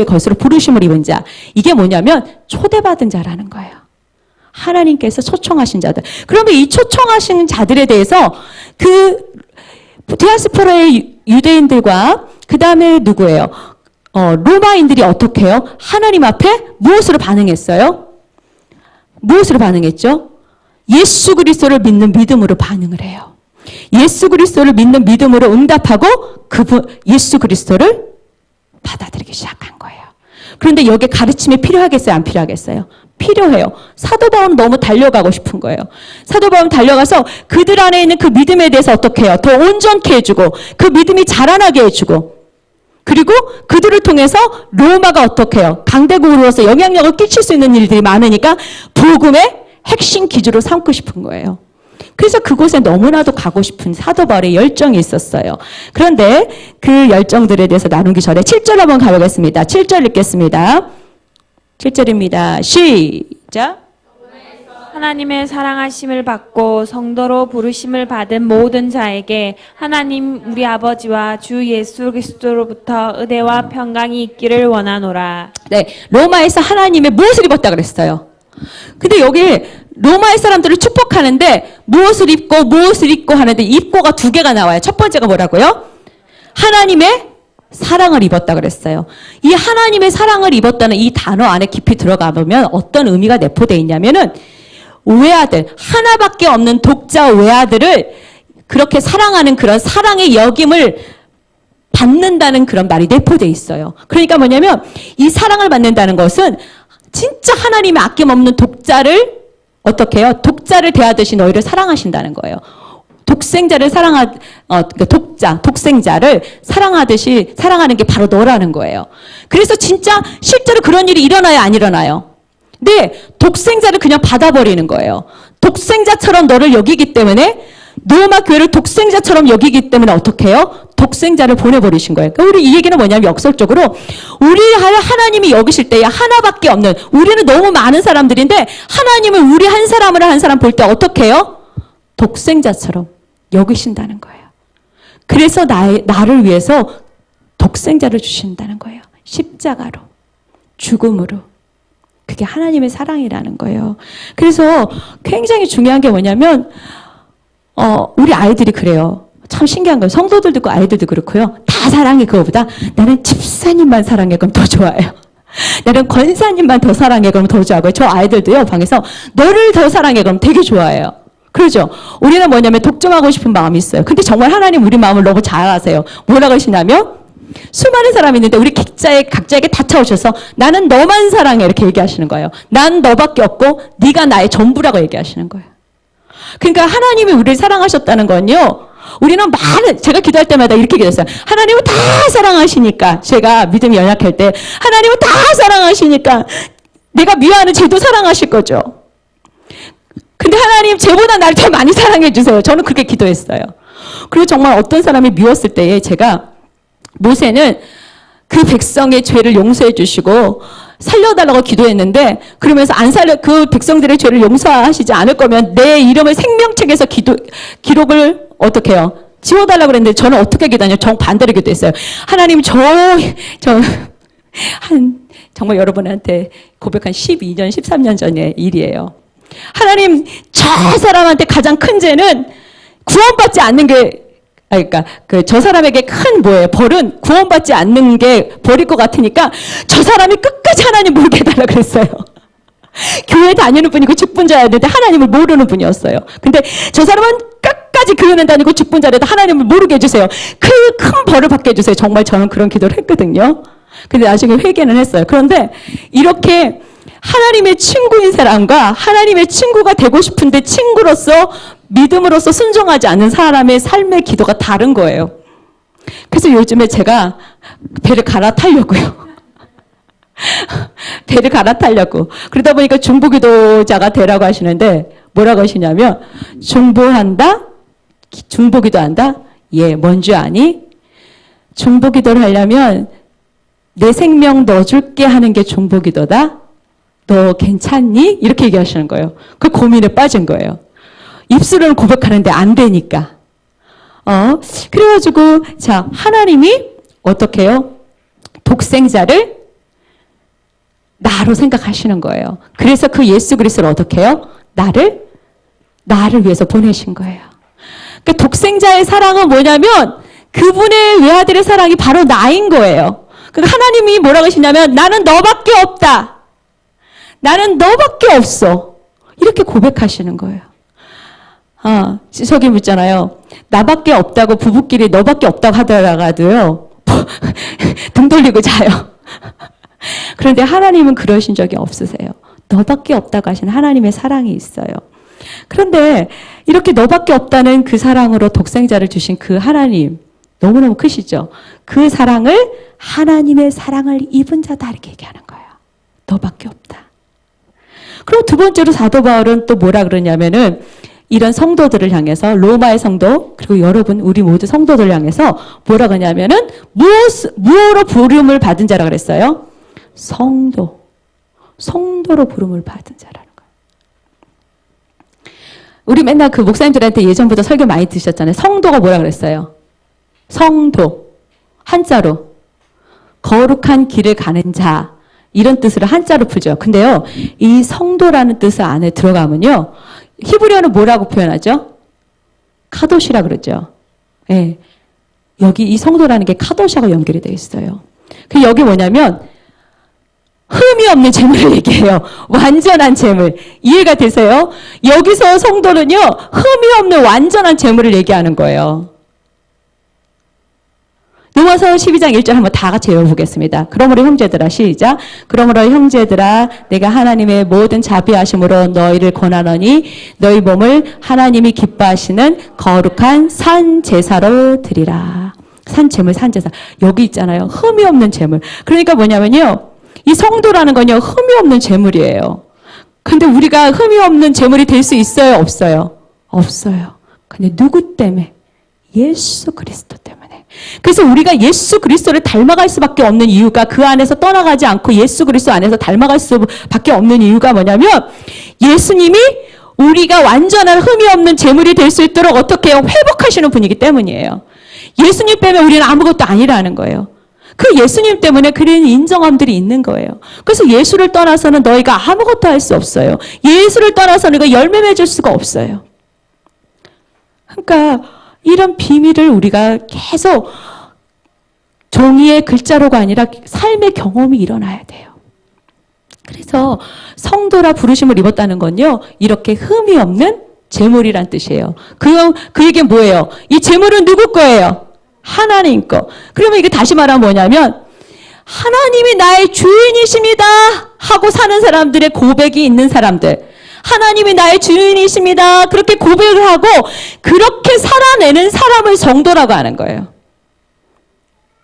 것으로 부르심을 입은 자. 이게 뭐냐면 초대받은 자라는 거예요. 하나님께서 초청하신 자들. 그러면 이 초청하신 자들에 대해서 그 디아스포라의 유대인들과 그 다음에 누구예요? 로마인들이 어떻게 해요? 하나님 앞에 무엇으로 반응했어요? 무엇으로 반응했죠? 예수 그리스도를 믿는 믿음으로 반응을 해요. 예수 그리스도를 믿는 믿음으로 응답하고 예수 그리스도를 받아들이기 시작한 거예요. 그런데 여기에 가르침이 필요하겠어요? 안 필요하겠어요? 필요해요. 사도 바울은 너무 달려가고 싶은 거예요. 사도 바울은 달려가서 그들 안에 있는 그 믿음에 대해서 어떻게 해요? 더 온전케 해주고 그 믿음이 자라나게 해주고 그리고 그들을 통해서 로마가 어떻게 해요? 강대국으로서 영향력을 끼칠 수 있는 일들이 많으니까 복음의 핵심 기주로 삼고 싶은 거예요. 그래서 그곳에 너무나도 가고 싶은 사도 바울의 열정이 있었어요. 그런데 그 열정들에 대해서 나누기 전에 7절 한번 가보겠습니다. 7절 읽겠습니다. 7절입니다. 시작. 하나님의 사랑하심을 받고 성도로 부르심을 받은 모든 자에게 하나님 우리 아버지와 주 예수 그리스도로부터 은혜와 평강이 있기를 원하노라. 네, 로마에서 하나님의 무엇을 입었다 그랬어요? 근데 여기 로마의 사람들을 축복하는데 무엇을 입고 하는데 입고가 두 개가 나와요. 첫 번째가 뭐라고요? 하나님의 사랑을 입었다 그랬어요. 이 하나님의 사랑을 입었다는 이 단어 안에 깊이 들어가 보면 어떤 의미가 내포되어 있냐면은 외아들, 하나밖에 없는 독자 외아들을 그렇게 사랑하는 그런 사랑의 역임을 받는다는 그런 말이 내포되어 있어요. 그러니까 뭐냐면 이 사랑을 받는다는 것은 진짜 하나님의 아낌없는 독자를 어떻게 해요? 독자를 대하듯이 너희를 사랑하신다는 거예요. 독생자를 독생자를 사랑하듯이 사랑하는 게 바로 너라는 거예요. 그래서 진짜 실제로 그런 일이 일어나요, 안 일어나요? 네, 독생자를 그냥 받아버리는 거예요. 독생자처럼 너를 여기기 때문에 로마 교회를 독생자처럼 여기기 때문에 어떻게 해요? 독생자를 보내버리신 거예요. 그러니까 우리 이 얘기는 뭐냐면 역설적으로 우리 하나님이 여기실 때에 하나밖에 없는 우리는 너무 많은 사람들인데 하나님은 우리 한 사람 볼 때 어떻게 해요? 독생자처럼 여기신다는 거예요. 그래서 나를 위해서 독생자를 주신다는 거예요. 십자가로, 죽음으로. 그게 하나님의 사랑이라는 거예요. 그래서 굉장히 중요한 게 뭐냐면 우리 아이들이 그래요. 참 신기한 거예요. 성도들도 그렇고 아이들도 그렇고요. 다 사랑해. 그거보다 나는 집사님만 사랑해. 그럼 더 좋아해요. 나는 권사님만 더 사랑해. 그럼 더 좋아하고요. 저 아이들도요. 방에서 너를 더 사랑해. 그럼 되게 좋아해요. 그러죠. 우리는 뭐냐면 독점하고 싶은 마음이 있어요. 근데 정말 하나님 우리 마음을 너무 잘 아세요. 뭐라 그러시냐면 수많은 사람이 있는데 우리 각자에게 다 차오셔서 나는 너만 사랑해. 이렇게 얘기하시는 거예요. 난 너밖에 없고 네가 나의 전부라고 얘기하시는 거예요. 그러니까 하나님이 우리를 사랑하셨다는 건요. 우리는 제가 기도할 때마다 이렇게 기도했어요. 하나님은 다 사랑하시니까, 제가 믿음이 연약할 때, 하나님은 다 사랑하시니까, 내가 미워하는 쟤도 사랑하실 거죠. 근데 하나님, 쟤보다 나를 더 많이 사랑해 주세요. 저는 그렇게 기도했어요. 그리고 정말 어떤 사람이 미웠을 때에 제가, 모세는 그 백성의 죄를 용서해 주시고, 살려달라고 기도했는데 그러면서 그 백성들의 죄를 용서하시지 않을 거면 내 이름을 생명책에서 기록을 어떻게 해요? 지워달라고 그랬는데 저는 어떻게 기도하냐? 정반대로 기도했어요. 하나님 정말 여러분한테 고백한 12년, 13년 전의 일이에요. 하나님 저 사람한테 가장 큰 죄는 구원받지 않는 게 그러니까 저 사람에게 큰 벌은 구원받지 않는 게 벌일 것 같으니까 저 사람이 끝까지 하나님 모르게 해달라 그랬어요. 교회 다니는 분이고 직분자였는데 하나님을 모르는 분이었어요. 근데 저 사람은 끝까지 교회는 다니고 직분자라도 하나님을 모르게 해주세요. 그 큰 벌을 받게 해주세요. 정말 저는 그런 기도를 했거든요. 근데 나중에 회개는 했어요. 그런데 이렇게 하나님의 친구인 사람과 하나님의 친구가 되고 싶은데 친구로서 믿음으로써 순종하지 않는 사람의 삶의 기도가 다른 거예요. 그래서 요즘에 제가 배를 갈아타려고요. 배를 갈아타려고. 그러다 보니까 중보기도자가 되라고 하시는데 뭐라고 하시냐면 중보기도 한다? 예, 뭔 줄 아니? 중보기도를 하려면 내 생명 넣어줄게 하는 게 중보기도다. 너 괜찮니? 이렇게 얘기하시는 거예요. 그 고민에 빠진 거예요. 입술은 고백하는데 안 되니까. 그래가지고 자, 하나님이 어떻게 해요? 독생자를 나로 생각하시는 거예요. 그래서 그 예수 그리스도를 어떻게 해요? 나를 위해서 보내신 거예요. 그 독생자의 사랑은 뭐냐면 그분의 외아들의 사랑이 바로 나인 거예요. 그러니까 하나님이 뭐라고 하시냐면 나는 너밖에 없다. 나는 너밖에 없어. 이렇게 고백하시는 거예요. 저기 묻잖아요. 나밖에 없다고 부부끼리 너밖에 없다고 하더라도요. 등 돌리고 자요. 그런데 하나님은 그러신 적이 없으세요. 너밖에 없다고 하시는 하나님의 사랑이 있어요. 그런데 이렇게 너밖에 없다는 그 사랑으로 독생자를 주신 그 하나님 너무너무 크시죠. 그 사랑을 하나님의 사랑을 입은 자다 이렇게 얘기하는 거예요. 너밖에 없다. 그리고 두 번째로 사도 바울은 또 뭐라 그러냐면은 이런 성도들을 향해서 로마의 성도 그리고 여러분 우리 모두 성도들을 향해서 뭐라 그러냐면은 무엇으로 부름을 받은 자라 그랬어요? 성도로 부름을 받은 자라는 거예요. 우리 맨날 그 목사님들한테 예전부터 설교 많이 드셨잖아요. 성도가 뭐라 그랬어요? 성도 한자로 거룩한 길을 가는 자 이런 뜻으로 한자로 풀죠. 근데요, 이 성도라는 뜻 안에 들어가면요, 히브리어는 뭐라고 표현하죠? 카도시라 그러죠. 예. 여기 이 성도라는 게 카도시하고 연결이 되어 있어요. 그 여기 뭐냐면 흠이 없는 재물을 얘기해요. 완전한 재물. 이해가 되세요? 여기서 성도는요, 흠이 없는 완전한 재물을 얘기하는 거예요. 로마서 12장 1절 한번 다 같이 외워보겠습니다. 그러므로 형제들아 시작. 그러므로 형제들아 내가 하나님의 모든 자비하심으로 너희를 권하노니 너희 몸을 하나님이 기뻐하시는 거룩한 산 제사로 드리라. 산 제물 산 제사. 여기 있잖아요. 흠이 없는 제물. 그러니까 뭐냐면요. 이 성도라는 건요. 흠이 없는 제물이에요. 근데 우리가 흠이 없는 제물이 될 수 있어요? 없어요? 없어요. 근데 누구 때문에? 예수 그리스도 때문에. 그래서 우리가 예수 그리스도를 닮아갈 수밖에 없는 이유가 그 안에서 떠나가지 않고 예수 그리스도 안에서 닮아갈 수밖에 없는 이유가 뭐냐면 예수님이 우리가 완전한 흠이 없는 제물이 될 수 있도록 어떻게 해요? 회복하시는 분이기 때문이에요. 예수님 빼면 우리는 아무것도 아니라는 거예요. 그 예수님 때문에 그런 인정함들이 있는 거예요. 그래서 예수를 떠나서는 너희가 아무것도 할 수 없어요. 예수를 떠나서는 너희가 열매 맺을 수가 없어요. 그러니까 이런 비밀을 우리가 계속 종이의 글자로가 아니라 삶의 경험이 일어나야 돼요. 그래서 성도라 부르심을 입었다는 건요. 이렇게 흠이 없는 제물이란 뜻이에요. 그 얘기는 뭐예요? 이 제물은 누구 거예요? 하나님 거. 그러면 이게 다시 말하면 뭐냐면 하나님이 나의 주인이십니다 하고 사는 사람들의 고백이 있는 사람들. 하나님이 나의 주인이십니다. 그렇게 고백을 하고 그렇게 살아내는 사람을 성도라고 하는 거예요.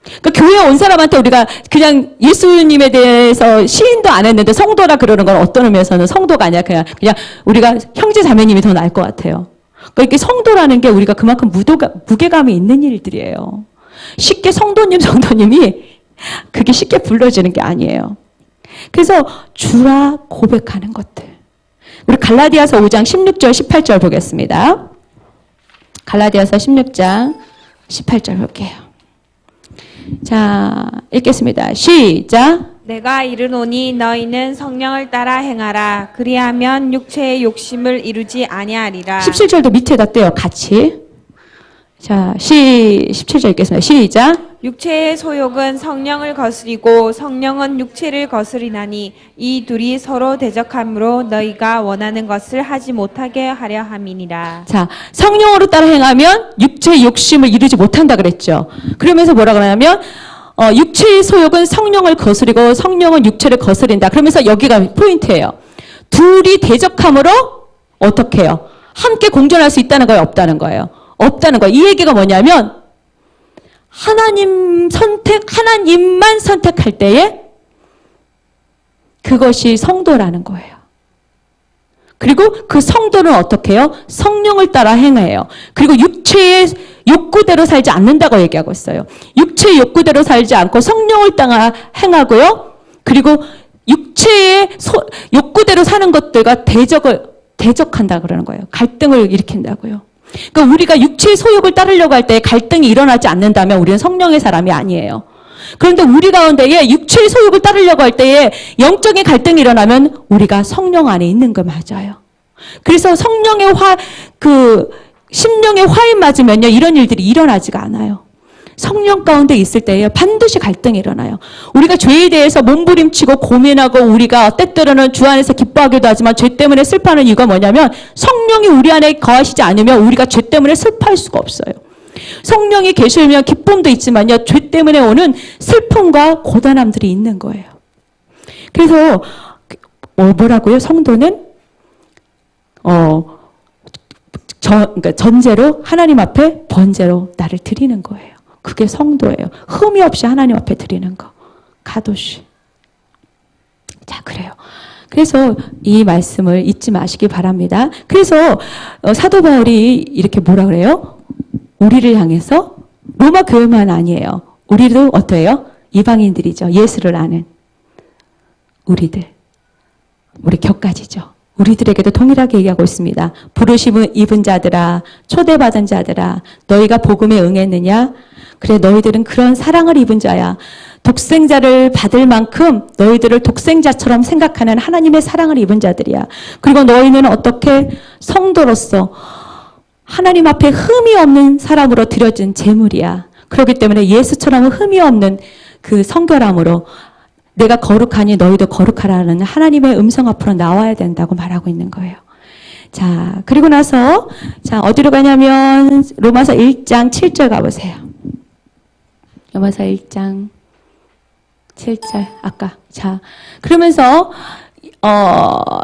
그러니까 교회에 온 사람한테 우리가 그냥 예수님에 대해서 시인도 안 했는데 성도라 그러는 건 어떤 의미에서는 성도가 아니라 그냥 우리가 형제 자매님이 더 나을 것 같아요. 그러니까 성도라는 게 우리가 그만큼 무게감이 있는 일들이에요. 쉽게 성도님이 그게 쉽게 불러지는 게 아니에요. 그래서 주라 고백하는 것들. 우리 갈라디아서 5장 16절 18절 보겠습니다. 갈라디아서 16장 18절 볼게요. 자, 읽겠습니다. 시작. 내가 이르노니 너희는 성령을 따라 행하라. 그리하면 육체의 욕심을 이루지 아니하리라. 17절도 밑에다 떼요. 같이. 자, 17절 읽겠습니다. 시작. 육체의 소욕은 성령을 거스리고 성령은 육체를 거스리나니 이 둘이 서로 대적함으로 너희가 원하는 것을 하지 못하게 하려 함이니라. 자, 성령으로 따라 행하면 육체의 욕심을 이루지 못한다 그랬죠. 그러면서 뭐라 그러냐면 육체의 소욕은 성령을 거스리고 성령은 육체를 거스린다. 그러면서 여기가 포인트예요. 둘이 대적함으로 어떻게 해요? 함께 공존할 수 있다는 거예요? 없다는 거예요? 없다는 거예요. 이 얘기가 뭐냐면 하나님만 선택할 때에 그것이 성도라는 거예요. 그리고 그 성도는 어떻게 해요? 성령을 따라 행해요. 그리고 욕구대로 살지 않는다고 얘기하고 있어요. 육체의 욕구대로 살지 않고 성령을 따라 행하고요. 그리고 육체의 욕구대로 사는 것들과 대적한다 그러는 거예요. 갈등을 일으킨다고요. 그러니까 우리가 육체의 소욕을 따르려고 할 때 갈등이 일어나지 않는다면 우리는 성령의 사람이 아니에요. 그런데 우리 가운데에 육체의 소욕을 따르려고 할 때에 영적인 갈등이 일어나면 우리가 성령 안에 있는 거 맞아요. 그래서 성령의 심령의 화에 맞으면요, 이런 일들이 일어나지가 않아요. 성령 가운데 있을 때에 반드시 갈등이 일어나요. 우리가 죄에 대해서 몸부림치고 고민하고 우리가 때때로는 주 안에서 기뻐하기도 하지만 죄 때문에 슬퍼하는 이유가 뭐냐면 성령이 우리 안에 거하시지 않으면 우리가 죄 때문에 슬퍼할 수가 없어요. 성령이 계시면 기쁨도 있지만요, 죄 때문에 오는 슬픔과 고단함들이 있는 거예요. 그래서 뭐라고요? 성도는 그러니까 전제로 하나님 앞에 번제로 나를 드리는 거예요. 그게 성도예요. 흠이 없이 하나님 앞에 드리는 거. 가도시. 자, 그래요. 그래서 이 말씀을 잊지 마시기 바랍니다. 그래서 사도 바울이 이렇게 뭐라 그래요? 우리를 향해서 로마 교회만 아니에요. 우리도 어때요? 이방인들이죠. 예수를 아는 우리들. 우리 격가지죠. 우리들에게도 동일하게 얘기하고 있습니다. 부르심을 입은 자들아, 초대받은 자들아, 너희가 복음에 응했느냐? 그래, 너희들은 그런 사랑을 입은 자야. 독생자를 받을 만큼 너희들을 독생자처럼 생각하는 하나님의 사랑을 입은 자들이야. 그리고 너희는 어떻게 성도로서 하나님 앞에 흠이 없는 사람으로 드려진 제물이야. 그렇기 때문에 예수처럼 흠이 없는 그 성결함으로 내가 거룩하니 너희도 거룩하라는 하나님의 음성 앞으로 나와야 된다고 말하고 있는 거예요. 자, 그리고 나서 자, 어디로 가냐면 로마서 1장 7절 가보세요. 로마서 1장 7절 아까 자, 그러면서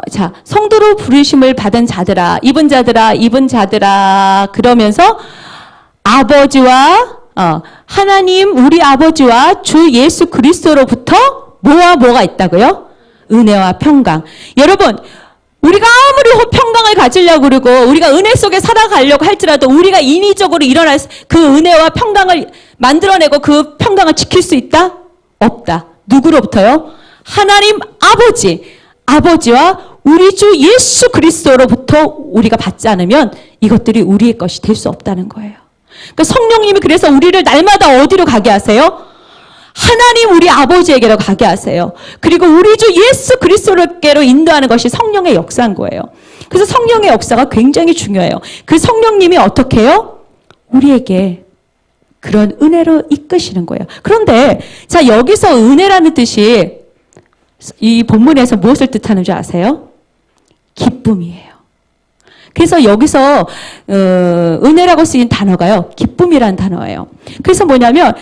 자, 성도로 부르심을 받은 자들아, 입은 자들아 그러면서 아버지와 하나님 우리 아버지와 주 예수 그리스도로부터 뭐가 있다고요? 은혜와 평강. 여러분, 우리가 아무리 평강을 가지려고 그러고 우리가 은혜 속에 살아가려고 할지라도 우리가 인위적으로 일어날 그 은혜와 평강을 만들어내고 그 평강을 지킬 수 있다? 없다. 누구로부터요? 하나님 아버지와 우리 주 예수 그리스도로부터 우리가 받지 않으면 이것들이 우리의 것이 될 수 없다는 거예요. 그러니까 성령님이 그래서 우리를 날마다 어디로 가게 하세요? 하나님 우리 아버지에게로 가게 하세요. 그리고 우리 주 예수 그리스도께로 인도하는 것이 성령의 역사인 거예요. 그래서 성령의 역사가 굉장히 중요해요. 그 성령님이 어떻게 해요? 우리에게 그런 은혜로 이끄시는 거예요. 그런데 자, 여기서 은혜라는 뜻이 이 본문에서 무엇을 뜻하는 줄 아세요? 기쁨이에요. 그래서 여기서 은혜라고 쓰인 단어가요, 기쁨이라는 단어예요. 그래서 뭐냐면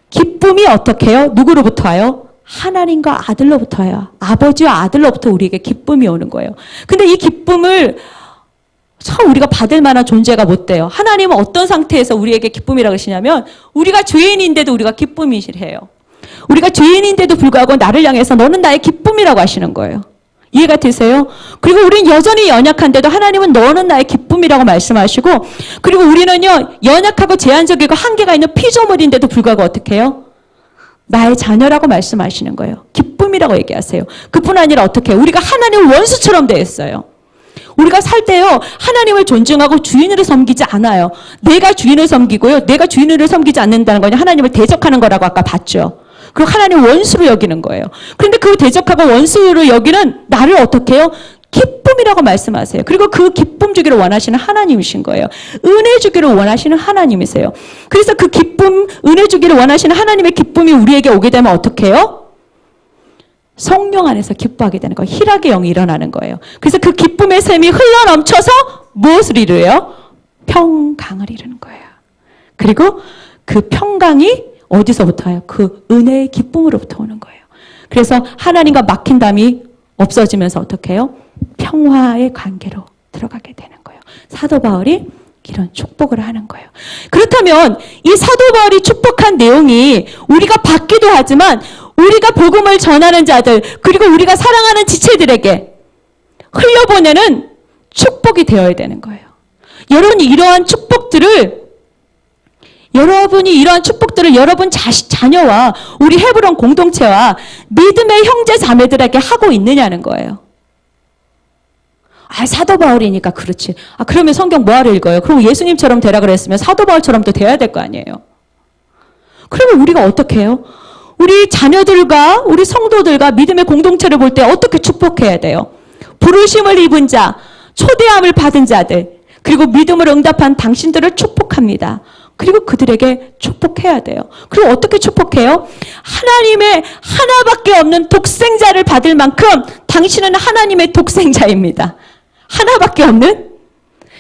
기쁨이 어떻게 해요? 누구로부터 와요? 하나님과 아들로부터 와요. 아버지와 아들로부터 우리에게 기쁨이 오는 거예요. 근데 이 기쁨을 참 우리가 받을 만한 존재가 못 돼요. 하나님은 어떤 상태에서 우리에게 기쁨이라고 하시냐면 우리가 죄인인데도 우리가 기쁨이시래요. 우리가 죄인인데도 불구하고 나를 향해서 너는 나의 기쁨이라고 하시는 거예요. 이해가 되세요? 그리고 우리는 여전히 연약한데도 하나님은 너는 나의 기쁨이라고 말씀하시고, 그리고 우리는요 연약하고 제한적이고 한계가 있는 피조물인데도 불구하고 어떻게 해요? 나의 자녀라고 말씀하시는 거예요. 기쁨이라고 얘기하세요. 그뿐 아니라 어떻게 해요? 우리가 하나님의 원수처럼 되어 있어요. 우리가 살 때요 하나님을 존중하고 주인으로 섬기지 않아요. 내가 주인을 섬기고요, 내가 주인으로 섬기지 않는다는 거냐, 하나님을 대적하는 거라고 아까 봤죠. 그리고 하나님 원수로 여기는 거예요. 그런데 그 대적하고 원수로 여기는 나를 어떻게 해요? 기쁨이라고 말씀하세요. 그리고 그 기쁨 주기를 원하시는 하나님이신 거예요. 은혜 주기를 원하시는 하나님이세요. 그래서 그 기쁨, 은혜 주기를 원하시는 하나님의 기쁨이 우리에게 오게 되면 어떻게 해요? 성령 안에서 기뻐하게 되는 거예요. 희락의 영이 일어나는 거예요. 그래서 그 기쁨의 샘이 흘러넘쳐서 무엇을 이루어요? 평강을 이루는 거예요. 그리고 그 평강이 어디서부터 와요? 그 은혜의 기쁨으로부터 오는 거예요. 그래서 하나님과 막힌 담이 없어지면서 어떻게 해요? 평화의 관계로 들어가게 되는 거예요. 사도 바울이 이런 축복을 하는 거예요. 그렇다면 이 사도 바울이 축복한 내용이 우리가 받기도 하지만 우리가 복음을 전하는 자들, 그리고 우리가 사랑하는 지체들에게 흘려보내는 축복이 되어야 되는 거예요. 여러분이 이러한 축복들을 여러분이 이러한 축복들을 여러분 자녀와 우리 헤브론 공동체와 믿음의 형제 자매들에게 하고 있느냐는 거예요. 사도 바울이니까 그렇지. 그러면 성경 뭐하러 읽어요? 그럼 예수님처럼 되라 그랬으면 사도 바울처럼 또 돼야 될 거 아니에요. 그러면 우리가 어떻게 해요? 우리 자녀들과 우리 성도들과 믿음의 공동체를 볼 때 어떻게 축복해야 돼요? 부르심을 입은 자, 초대함을 받은 자들, 그리고 믿음으로 응답한 당신들을 축복합니다. 그리고 그들에게 축복해야 돼요. 그리고 어떻게 축복해요? 하나님의 하나밖에 없는 독생자를 받을 만큼 당신은 하나님의 독생자입니다. 하나밖에 없는?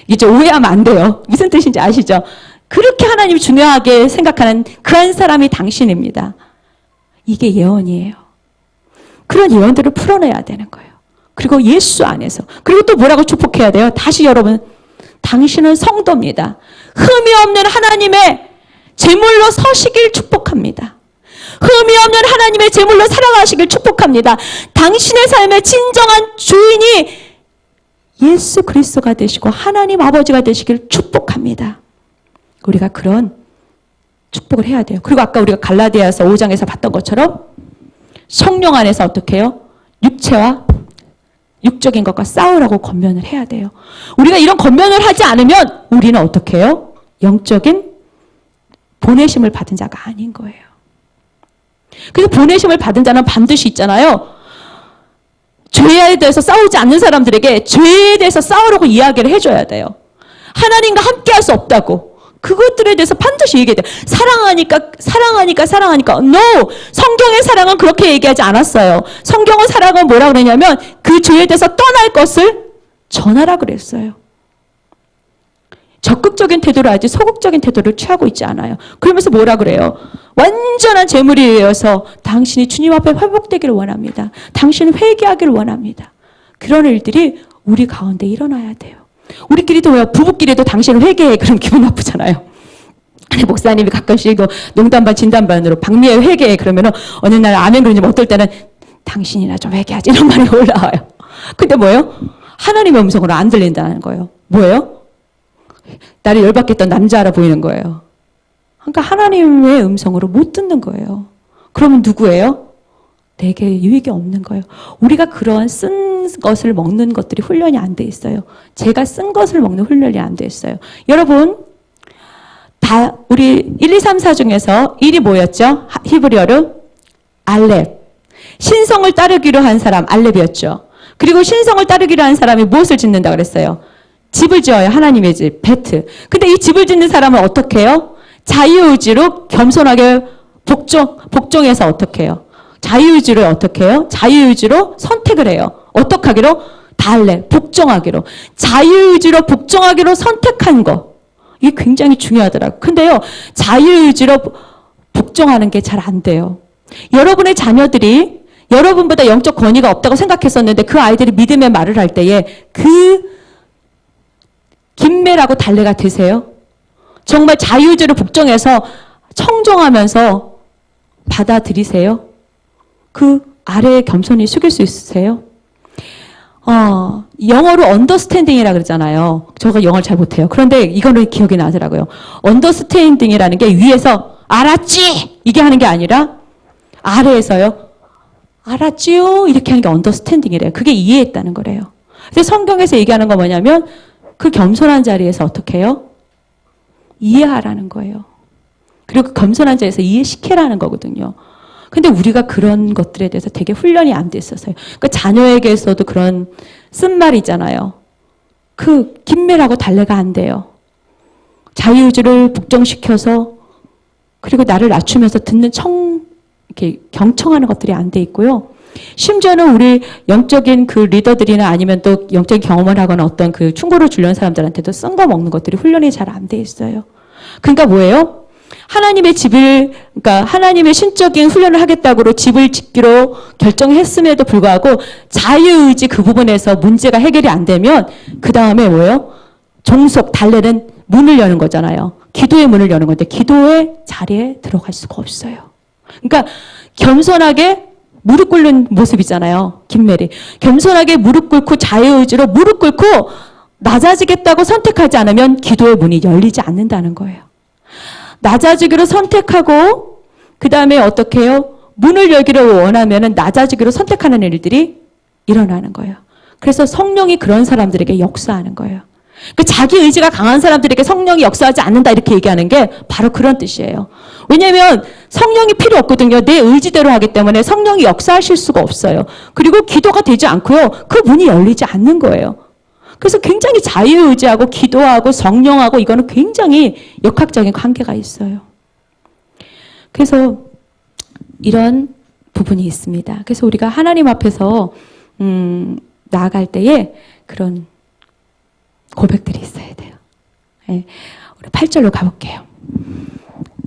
이제 오해하면 안 돼요. 무슨 뜻인지 아시죠? 그렇게 하나님이 중요하게 생각하는 그런 사람이 당신입니다. 이게 예언이에요. 그런 예언들을 풀어내야 되는 거예요. 그리고 예수 안에서. 그리고 또 뭐라고 축복해야 돼요? 다시 여러분, 당신은 성도입니다. 흠이 없는 하나님의 제물로 서시길 축복합니다. 흠이 없는 하나님의 제물로 살아가시길 축복합니다. 당신의 삶의 진정한 주인이 예수 그리스도가 되시고 하나님 아버지가 되시길 축복합니다. 우리가 그런 축복을 해야 돼요. 그리고 아까 우리가 갈라디아서 5장에서 봤던 것처럼 성령 안에서 어떻게 해요? 육체와 육적인 것과 싸우라고 권면을 해야 돼요. 우리가 이런 권면을 하지 않으면 우리는 어떻게 해요? 영적인 보내심을 받은 자가 아닌 거예요. 그래서 보내심을 받은 자는 반드시 있잖아요. 죄에 대해서 싸우지 않는 사람들에게 죄에 대해서 싸우라고 이야기를 해줘야 돼요. 하나님과 함께 할 수 없다고. 그것들에 대해서 반드시 얘기해야 돼요. 사랑하니까. No! 성경의 사랑은 그렇게 얘기하지 않았어요. 성경의 사랑은 뭐라고 그러냐면 그 죄에 대해서 떠날 것을 전하라 그랬어요. 적극적인 태도를 하지 소극적인 태도를 취하고 있지 않아요. 그러면서 뭐라 그래요? 완전한 제물이 되어서 당신이 주님 앞에 회복되기를 원합니다. 당신은 회개하기를 원합니다. 그런 일들이 우리 가운데 일어나야 돼요. 우리끼리도 왜 부부끼리도 당신은 회개해. 그럼 기분 나쁘잖아요. 목사님이 가끔씩 농담 반 진담 반으로 박미애 회개해. 그러면은 어느 날 아멘 그러지만 어떨 때는 당신이나 좀 회개하지 이런 말이 올라와요. 근데 뭐예요? 하나님의 음성으로 안 들린다는 거예요. 뭐예요? 나를 열받게 했던 남자라 보이는 거예요. 그러니까 하나님의 음성으로 못 듣는 거예요. 그러면 누구예요? 내게 유익이 없는 거예요. 우리가 그러한 쓴 것을 먹는 것들이 훈련이 안 돼 있어요. 제가 쓴 것을 먹는 훈련이 안 돼 있어요. 여러분, 다 우리 1, 2, 3, 4 중에서 1이 뭐였죠? 히브리어로 알렙. 신성을 따르기로 한 사람 알렙이었죠. 그리고 신성을 따르기로 한 사람이 무엇을 짓는다 그랬어요? 집을 지어요. 하나님의 집, 베트. 근데 이 집을 짓는 사람은 어떻게 해요? 자유의지로 겸손하게 복종해서 어떻게 해요? 자유의지를 어떻게 해요? 자유의지로 선택을 해요. 어떻게 하기로? 달래, 복종하기로. 자유의지로 복종하기로 선택한 거. 이게 굉장히 중요하더라고요. 근데요, 자유의지로 복종하는 게 잘 안 돼요. 여러분의 자녀들이 여러분보다 영적 권위가 없다고 생각했었는데 그 아이들이 믿음의 말을 할 때에 그 김매라고 달래가 되세요? 정말 자유의지로 복종해서 청종하면서 받아들이세요? 그 아래에 겸손히 숙일 수 있으세요? 영어로 언더스탠딩이라 그러잖아요. 제가 영어를 잘 못해요. 그런데 이거는 기억이 나더라고요. 언더스탠딩이라는 게 위에서 알았지? 이게 하는 게 아니라 아래에서요. 알았지요? 이렇게 하는 게 언더스탠딩이래요. 그게 이해했다는 거래요. 근데 성경에서 얘기하는 건 뭐냐면 그 겸손한 자리에서 어떻게 해요? 이해하라는 거예요. 그리고 그 겸손한 자리에서 이해시키라는 거거든요. 근데 우리가 그런 것들에 대해서 되게 훈련이 안 돼 있어서요. 그러니까 자녀에게서도 그런 쓴말이 있잖아요. 그 김매라고 달래가 안 돼요. 자유의지를 복종시켜서 그리고 나를 낮추면서 듣는 이렇게 경청하는 것들이 안 돼 있고요. 심지어는 우리 영적인 그 리더들이나 아니면 또 영적인 경험을 하거나 어떤 그 충고를 주려는 사람들한테도 쓴 거 먹는 것들이 훈련이 잘 안 돼 있어요. 그러니까 뭐예요? 그러니까 하나님의 신적인 훈련을 하겠다고 집을 짓기로 결정했음에도 불구하고 자유의지 그 부분에서 문제가 해결이 안 되면 그 다음에 뭐예요? 종속, 달래는 문을 여는 거잖아요. 기도의 문을 여는 건데 기도의 자리에 들어갈 수가 없어요. 그러니까 겸손하게 무릎 꿇는 모습이잖아요. 김메리. 겸손하게 무릎 꿇고 자유의지로 무릎 꿇고 낮아지겠다고 선택하지 않으면 기도의 문이 열리지 않는다는 거예요. 낮아지기로 선택하고 그 다음에 어떻게 해요? 문을 열기를 원하면 낮아지기로 선택하는 일들이 일어나는 거예요. 그래서 성령이 그런 사람들에게 역사하는 거예요. 그 자기 의지가 강한 사람들에게 성령이 역사하지 않는다 이렇게 얘기하는 게 바로 그런 뜻이에요. 왜냐하면 성령이 필요 없거든요. 내 의지대로 하기 때문에 성령이 역사하실 수가 없어요. 그리고 기도가 되지 않고요. 그 문이 열리지 않는 거예요. 그래서 굉장히 자유의지하고 기도하고 성령하고 이거는 굉장히 역학적인 관계가 있어요. 그래서 이런 부분이 있습니다. 그래서 우리가 하나님 앞에서 나아갈 때에 그런 고백들이 있어야 돼요. 네. 우리 8절로 가볼게요.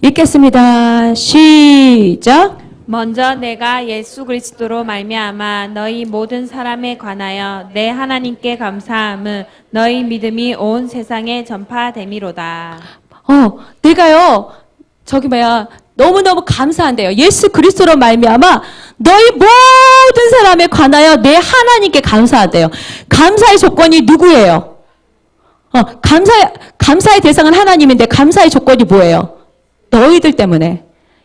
읽겠습니다. 시작. 먼저 내가 예수 그리스도로 말미암아 너희 모든 사람에 관하여 내 하나님께 감사함은 너희 믿음이 온 세상에 전파됨이로다. 내가요 너무너무 감사한데요. 예수 그리스도로 말미암아 너희 모든 사람에 관하여 내 하나님께 감사하대요. 감사의 조건이 누구예요? 감사의 대상은 하나님인데 감사의 조건이 뭐예요? 너희들 때문에.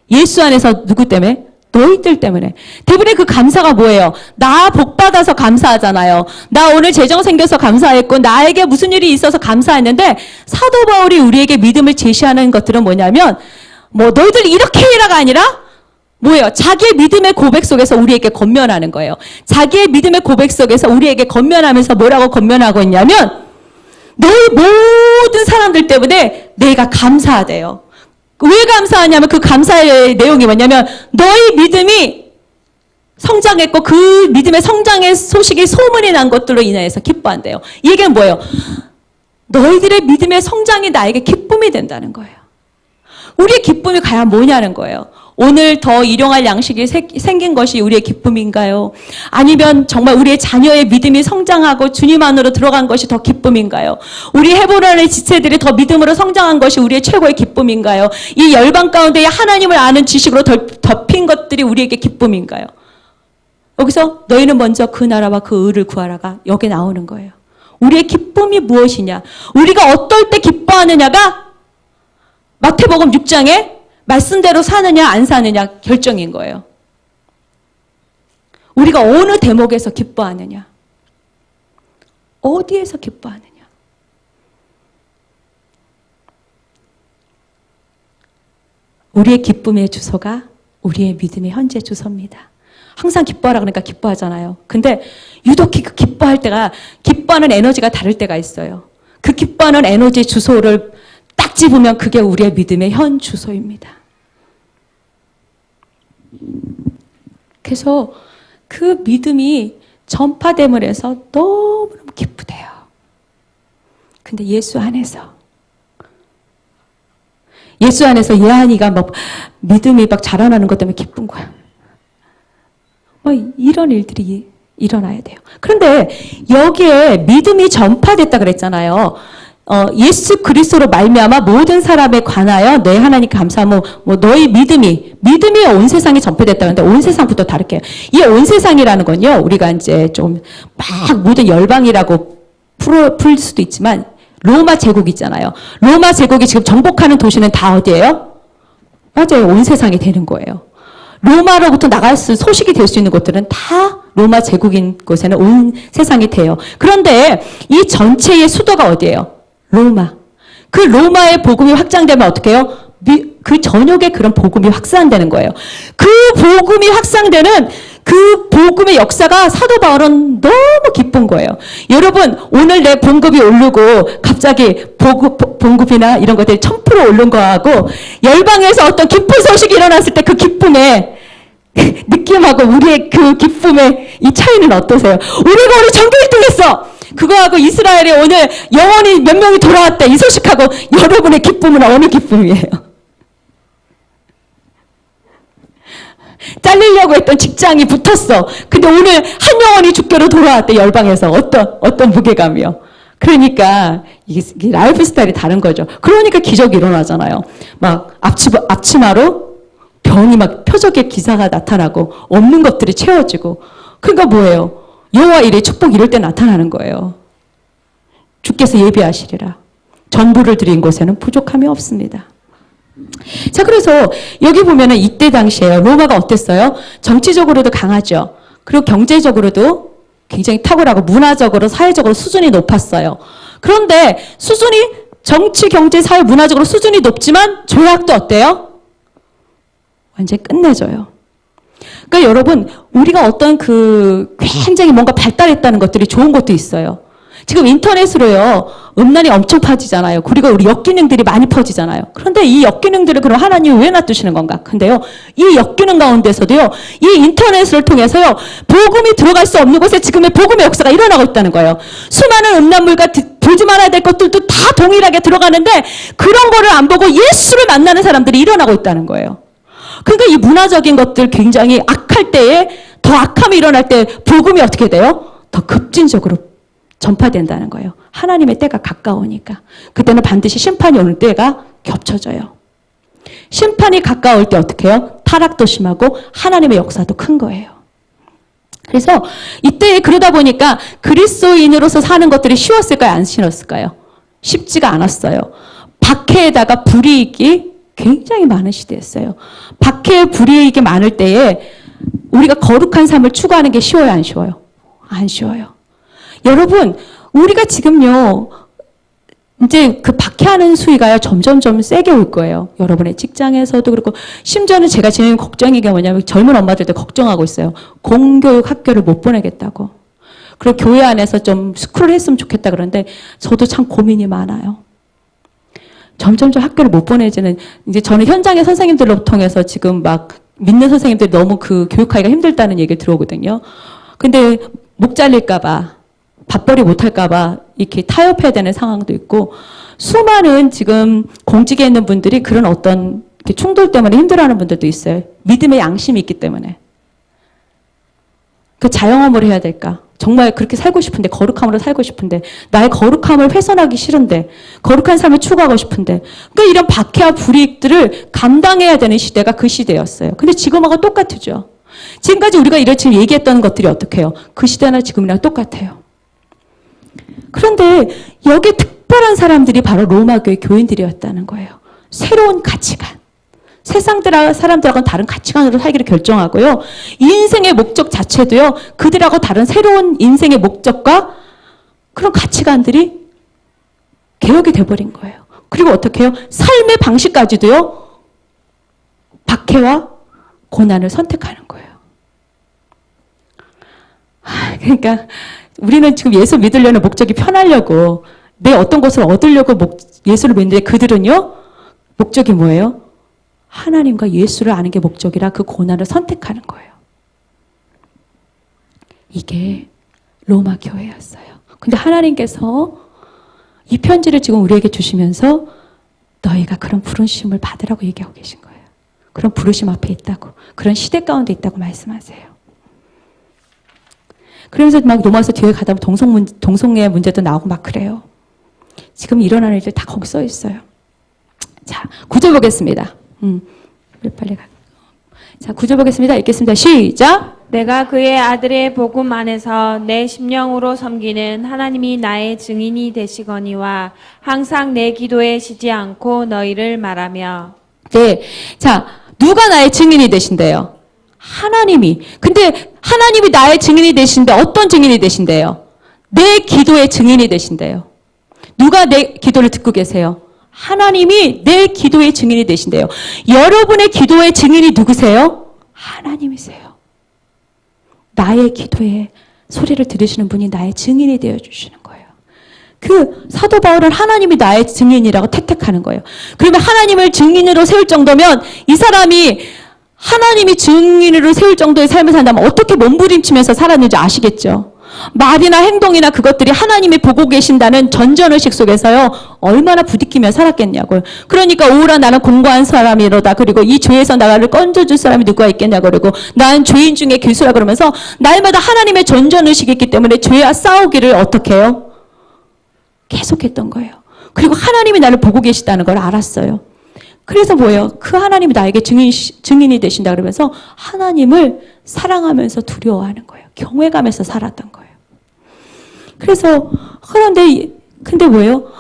예수 안에서 누구 때문에? 너희들 때문에. 대부분의 그 감사가 뭐예요? 나 복 받아서 감사하잖아요. 나 오늘 재정 생겨서 감사했고 나에게 무슨 일이 있어서 감사했는데 사도 바울이 우리에게 믿음을 제시하는 것들은 뭐냐면 너희들 이렇게 해라가 아니라 뭐예요? 자기의 믿음의 고백 속에서 우리에게 권면하는 거예요. 자기의 믿음의 고백 속에서 우리에게 권면하면서 뭐라고 권면하고 있냐면 너희 모든 사람들 때문에 내가 감사하대요. 왜 감사하냐면 그 감사의 내용이 뭐냐면 너희 믿음이 성장했고 그 믿음의 성장의 소식이 소문이 난 것들로 인해서 기뻐한대요. 이 얘기는 뭐예요? 너희들의 믿음의 성장이 나에게 기쁨이 된다는 거예요. 우리의 기쁨이 과연 뭐냐는 거예요. 오늘 더 일용할 양식이 생긴 것이 우리의 기쁨인가요? 아니면 정말 우리의 자녀의 믿음이 성장하고 주님 안으로 들어간 것이 더 기쁨인가요? 우리 헤브론의 지체들이 더 믿음으로 성장한 것이 우리의 최고의 기쁨인가요? 이 열방 가운데 하나님을 아는 지식으로 덮인 것들이 우리에게 기쁨인가요? 여기서 너희는 먼저 그 나라와 그 의를 구하라가 여기 나오는 거예요. 우리의 기쁨이 무엇이냐? 우리가 어떨 때 기뻐하느냐가 마태복음 6장에 말씀대로 사느냐 안 사느냐 결정인 거예요. 우리가 어느 대목에서 기뻐하느냐, 어디에서 기뻐하느냐. 우리의 기쁨의 주소가 우리의 믿음의 현재 주소입니다. 항상 기뻐하라 그러니까 기뻐하잖아요. 근데 유독 기뻐할 때가 기뻐하는 에너지가 다를 때가 있어요. 그 기뻐하는 에너지의 주소를 딱 집으면 그게 우리의 믿음의 현 주소입니다. 그래서 그 믿음이 전파됨을 해서 너무너무 기쁘대요. 근데 예수 안에서 예한이가 믿음이 자라나는 것 때문에 기쁜 거야. 이런 일들이 일어나야 돼요. 그런데 여기에 믿음이 전파됐다 그랬잖아요. 예수 그리스도로 말미암아 모든 사람에 관하여 내 하나님 감사하며 너희 믿음이 온 세상에 전파됐다 그러는데 온 세상부터 다를게요. 이 온 세상이라는 건요. 우리가 이제 좀 막 모든 열방이라고 풀 수도 있지만 로마 제국 있잖아요. 로마 제국이 지금 정복하는 도시는 다 어디예요? 맞아요. 온 세상이 되는 거예요. 로마로부터 나갈 소식이 될 수 있는 곳들은 다 로마 제국인 곳에는 온 세상이 돼요. 그런데 이 전체의 수도가 어디예요? 로마. 그 로마의 복음이 확장되면 어떻게 해요? 그 전역에 그런 복음이 확산되는 거예요. 그 복음이 확산되는 그 복음의 역사가 사도 바울은 너무 기쁜 거예요. 여러분, 오늘 내 봉급이 오르고 갑자기 봉급이나 이런 것들이 1000% 오른 거하고 열방에서 어떤 기쁜 소식이 일어났을 때 그 기쁨의 느낌하고 우리의 그 기쁨의 이 차이는 어떠세요? 우리가 오늘 전교 1등 했어! 그거하고 이스라엘에 오늘 영혼이 몇 명이 돌아왔대. 이 소식하고 여러분의 기쁨은 어느 기쁨이에요? 잘리려고 했던 직장이 붙었어. 근데 오늘 한 영혼이 주께로 돌아왔대. 열방에서. 어떤 무게감이요. 그러니까 이게 라이프 스타일이 다른 거죠. 그러니까 기적이 일어나잖아요. 앞치마로 병이 표적의 기사가 나타나고 없는 것들이 채워지고. 그러니까 뭐예요? 여호와 일의 축복 이럴 때 나타나는 거예요. 주께서 예비하시리라. 전부를 드린 곳에는 부족함이 없습니다. 자, 그래서 여기 보면은 이때 당시에요. 로마가 어땠어요? 정치적으로도 강하죠. 그리고 경제적으로도 굉장히 탁월하고 문화적으로, 사회적으로 수준이 높았어요. 그런데 수준이 정치, 경제, 사회, 문화적으로 수준이 높지만 조약도 어때요? 완전히 끝내줘요. 그러니까 여러분, 우리가 어떤 굉장히 뭔가 발달했다는 것들이 좋은 것도 있어요. 지금 인터넷으로요, 음란이 엄청 퍼지잖아요. 그리고 우리 역기능들이 많이 퍼지잖아요. 그런데 이 역기능들을 그럼 하나님이 왜 놔두시는 건가? 근데요, 이 역기능 가운데서도요, 이 인터넷을 통해서요, 복음이 들어갈 수 없는 곳에 지금의 복음의 역사가 일어나고 있다는 거예요. 수많은 음란물과 보지 말아야 될 것들도 다 동일하게 들어가는데 그런 거를 안 보고 예수를 만나는 사람들이 일어나고 있다는 거예요. 그러니까 이 문화적인 것들 굉장히 악할 때에 더 악함이 일어날 때 복음이 어떻게 돼요? 더 급진적으로 전파된다는 거예요. 하나님의 때가 가까우니까. 그때는 반드시 심판이 오는 때가 겹쳐져요. 심판이 가까울 때 어떻게 해요? 타락도 심하고 하나님의 역사도 큰 거예요. 그래서 이때 그러다 보니까 그리스도인으로서 사는 것들이 쉬웠을까요? 안 쉬웠을까요? 쉽지가 않았어요. 박해에다가 불이익이 굉장히 많은 시대였어요. 박해에 불이익이 많을 때에 우리가 거룩한 삶을 추구하는 게 쉬워요? 안 쉬워요? 안 쉬워요. 여러분, 우리가 지금요, 이제 그 박해하는 수위가요, 점점점 세게 올 거예요. 여러분의 직장에서도 그렇고, 심지어는 제가 지금 걱정인 게 뭐냐면 젊은 엄마들도 걱정하고 있어요. 공교육 학교를 못 보내겠다고. 그리고 교회 안에서 좀 스쿨을 했으면 좋겠다 그러는데, 저도 참 고민이 많아요. 점점점 학교를 못 보내지는, 이제 저는 현장의 선생님들로 통해서 지금 막 믿는 선생님들이 너무 그 교육하기가 힘들다는 얘기를 들어오거든요. 근데 목 잘릴까봐, 밥벌이 못할까봐 이렇게 타협해야 되는 상황도 있고, 수많은 지금 공직에 있는 분들이 그런 어떤 충돌 때문에 힘들어하는 분들도 있어요. 믿음의 양심이 있기 때문에. 그 자영업을 해야 될까? 정말 그렇게 살고 싶은데, 거룩함으로 살고 싶은데, 나의 거룩함을 훼손하기 싫은데, 거룩한 삶을 추구하고 싶은데, 그러니까 이런 박해와 불이익들을 감당해야 되는 시대가 그 시대였어요. 근데 지금하고 똑같죠. 지금까지 우리가 지금 얘기했던 것들이 어떻게 해요? 그 시대나 지금이랑 똑같아요. 그런데 여기 특별한 사람들이 바로 로마교회 교인들이었다는 거예요. 새로운 가치관. 세상 사람들하고는 다른 가치관으로 살기를 결정하고요. 인생의 목적 자체도요, 그들하고 다른 새로운 인생의 목적과 그런 가치관들이 개혁이 돼버린 거예요. 그리고 어떻게 해요? 삶의 방식까지도요, 박해와 고난을 선택하는 거예요. 그러니까 우리는 지금 예수 믿으려는 목적이 편하려고, 내 어떤 것을 얻으려고 예수를 믿는데, 그들은요, 목적이 뭐예요? 하나님과 예수를 아는 게 목적이라 그 고난을 선택하는 거예요. 이게 로마 교회였어요. 근데 하나님께서 이 편지를 지금 우리에게 주시면서 너희가 그런 부르심을 받으라고 얘기하고 계신 거예요. 그런 부르심 앞에 있다고, 그런 시대 가운데 있다고 말씀하세요. 그러면서 막 로마서 뒤에 가다 보면 동성애 문제도 나오고 막 그래요. 지금 일어나는 일들 다 거기 써 있어요. 자, 9절 보겠습니다. 빨리 가. 자, 9절 보겠습니다. 읽겠습니다. 시작. 내가 그의 아들의 복음 안에서 내 심령으로 섬기는 하나님이 나의 증인이 되시거니와 항상 내 기도에 쉬지 않고 너희를 말하며. 네. 자, 누가 나의 증인이 되신대요? 하나님이. 근데 하나님이 나의 증인이 되신데 어떤 증인이 되신대요? 내 기도의 증인이 되신대요. 누가 내 기도를 듣고 계세요? 하나님이 내 기도의 증인이 되신대요. 여러분의 기도의 증인이 누구세요? 하나님이세요. 나의 기도의 소리를 들으시는 분이 나의 증인이 되어주시는 거예요. 그 사도 바울은 하나님이 나의 증인이라고 택하는 거예요. 그러면 하나님을 증인으로 세울 정도면 이 사람이 하나님이 증인으로 세울 정도의 삶을 산다면 어떻게 몸부림치면서 살았는지 아시겠죠? 말이나 행동이나 그것들이 하나님이 보고 계신다는 전전의식 속에서요, 얼마나 부딪히며 살았겠냐고요. 그러니까 오라 나는 공고한 사람이로다. 그리고 이 죄에서 나를 건져줄 사람이 누가 있겠냐고. 그리고 난 죄인 중에 괴수라 그러면서 날마다 하나님의 전전의식이 있기 때문에 죄와 싸우기를 어떻게 해요? 계속했던 거예요. 그리고 하나님이 나를 보고 계시다는 걸 알았어요. 그래서 뭐예요? 그 하나님이 나에게 증인이 되신다 그러면서 하나님을 사랑하면서 두려워하는 거예요. 경외감에서 살았던 거예요. 그래서 근데 뭐예요?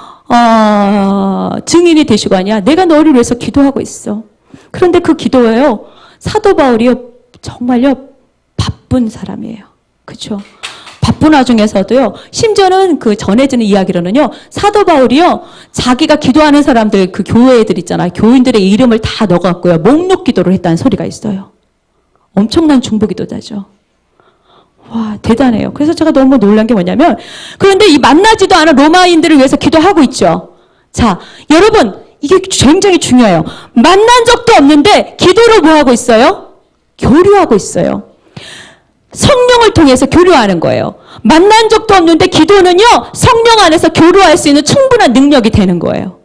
증인이 되시고 하냐? 내가 너를 위해서 기도하고 있어. 그런데 그 기도예요. 사도 바울이요. 정말요. 바쁜 사람이에요. 그렇죠? 바쁜 와중에서도요. 심지어는 그 전해지는 이야기로는요. 사도 바울이요. 자기가 기도하는 사람들 그 교회들 있잖아요. 교인들의 이름을 다 넣어갖고요. 목록 기도를 했다는 소리가 있어요. 엄청난 중보기도자죠. 와, 대단해요. 그래서 제가 너무 놀란 게 뭐냐면, 그런데 이 만나지도 않은 로마인들을 위해서 기도하고 있죠. 자, 여러분, 이게 굉장히 중요해요. 만난 적도 없는데, 기도로 뭐 하고 있어요? 교류하고 있어요. 성령을 통해서 교류하는 거예요. 만난 적도 없는데, 기도는요, 성령 안에서 교류할 수 있는 충분한 능력이 되는 거예요.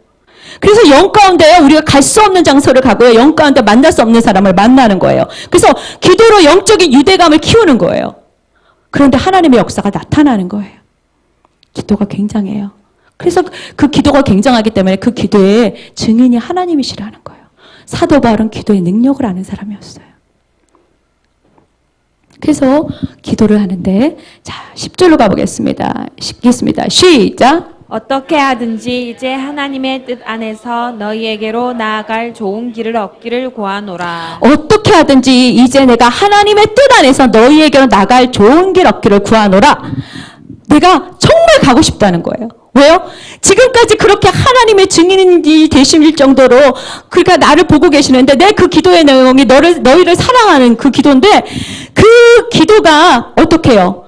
그래서 영 가운데요, 우리가 갈 수 없는 장소를 가고요, 영 가운데 만날 수 없는 사람을 만나는 거예요. 그래서 기도로 영적인 유대감을 키우는 거예요. 그런데 하나님의 역사가 나타나는 거예요. 기도가 굉장해요. 그래서 그 기도가 굉장하기 때문에 그 기도의 증인이 하나님이시라는 거예요. 사도 바울은 기도의 능력을 아는 사람이었어요. 그래서 기도를 하는데, 자, 10절로 가보겠습니다. 읽겠습니다. 시작. 어떻게 하든지 이제 하나님의 뜻 안에서 너희에게로 나아갈 좋은 길을 얻기를 구하노라. 어떻게 하든지 이제 내가 하나님의 뜻 안에서 너희에게로 나갈 좋은 길 얻기를 구하노라. 내가 정말 가고 싶다는 거예요. 왜요? 지금까지 그렇게 하나님의 증인이 되실 정도로 그러니까 나를 보고 계시는데 내 그 기도의 내용이 너희를 사랑하는 그 기도인데 그 기도가 어떻게 해요?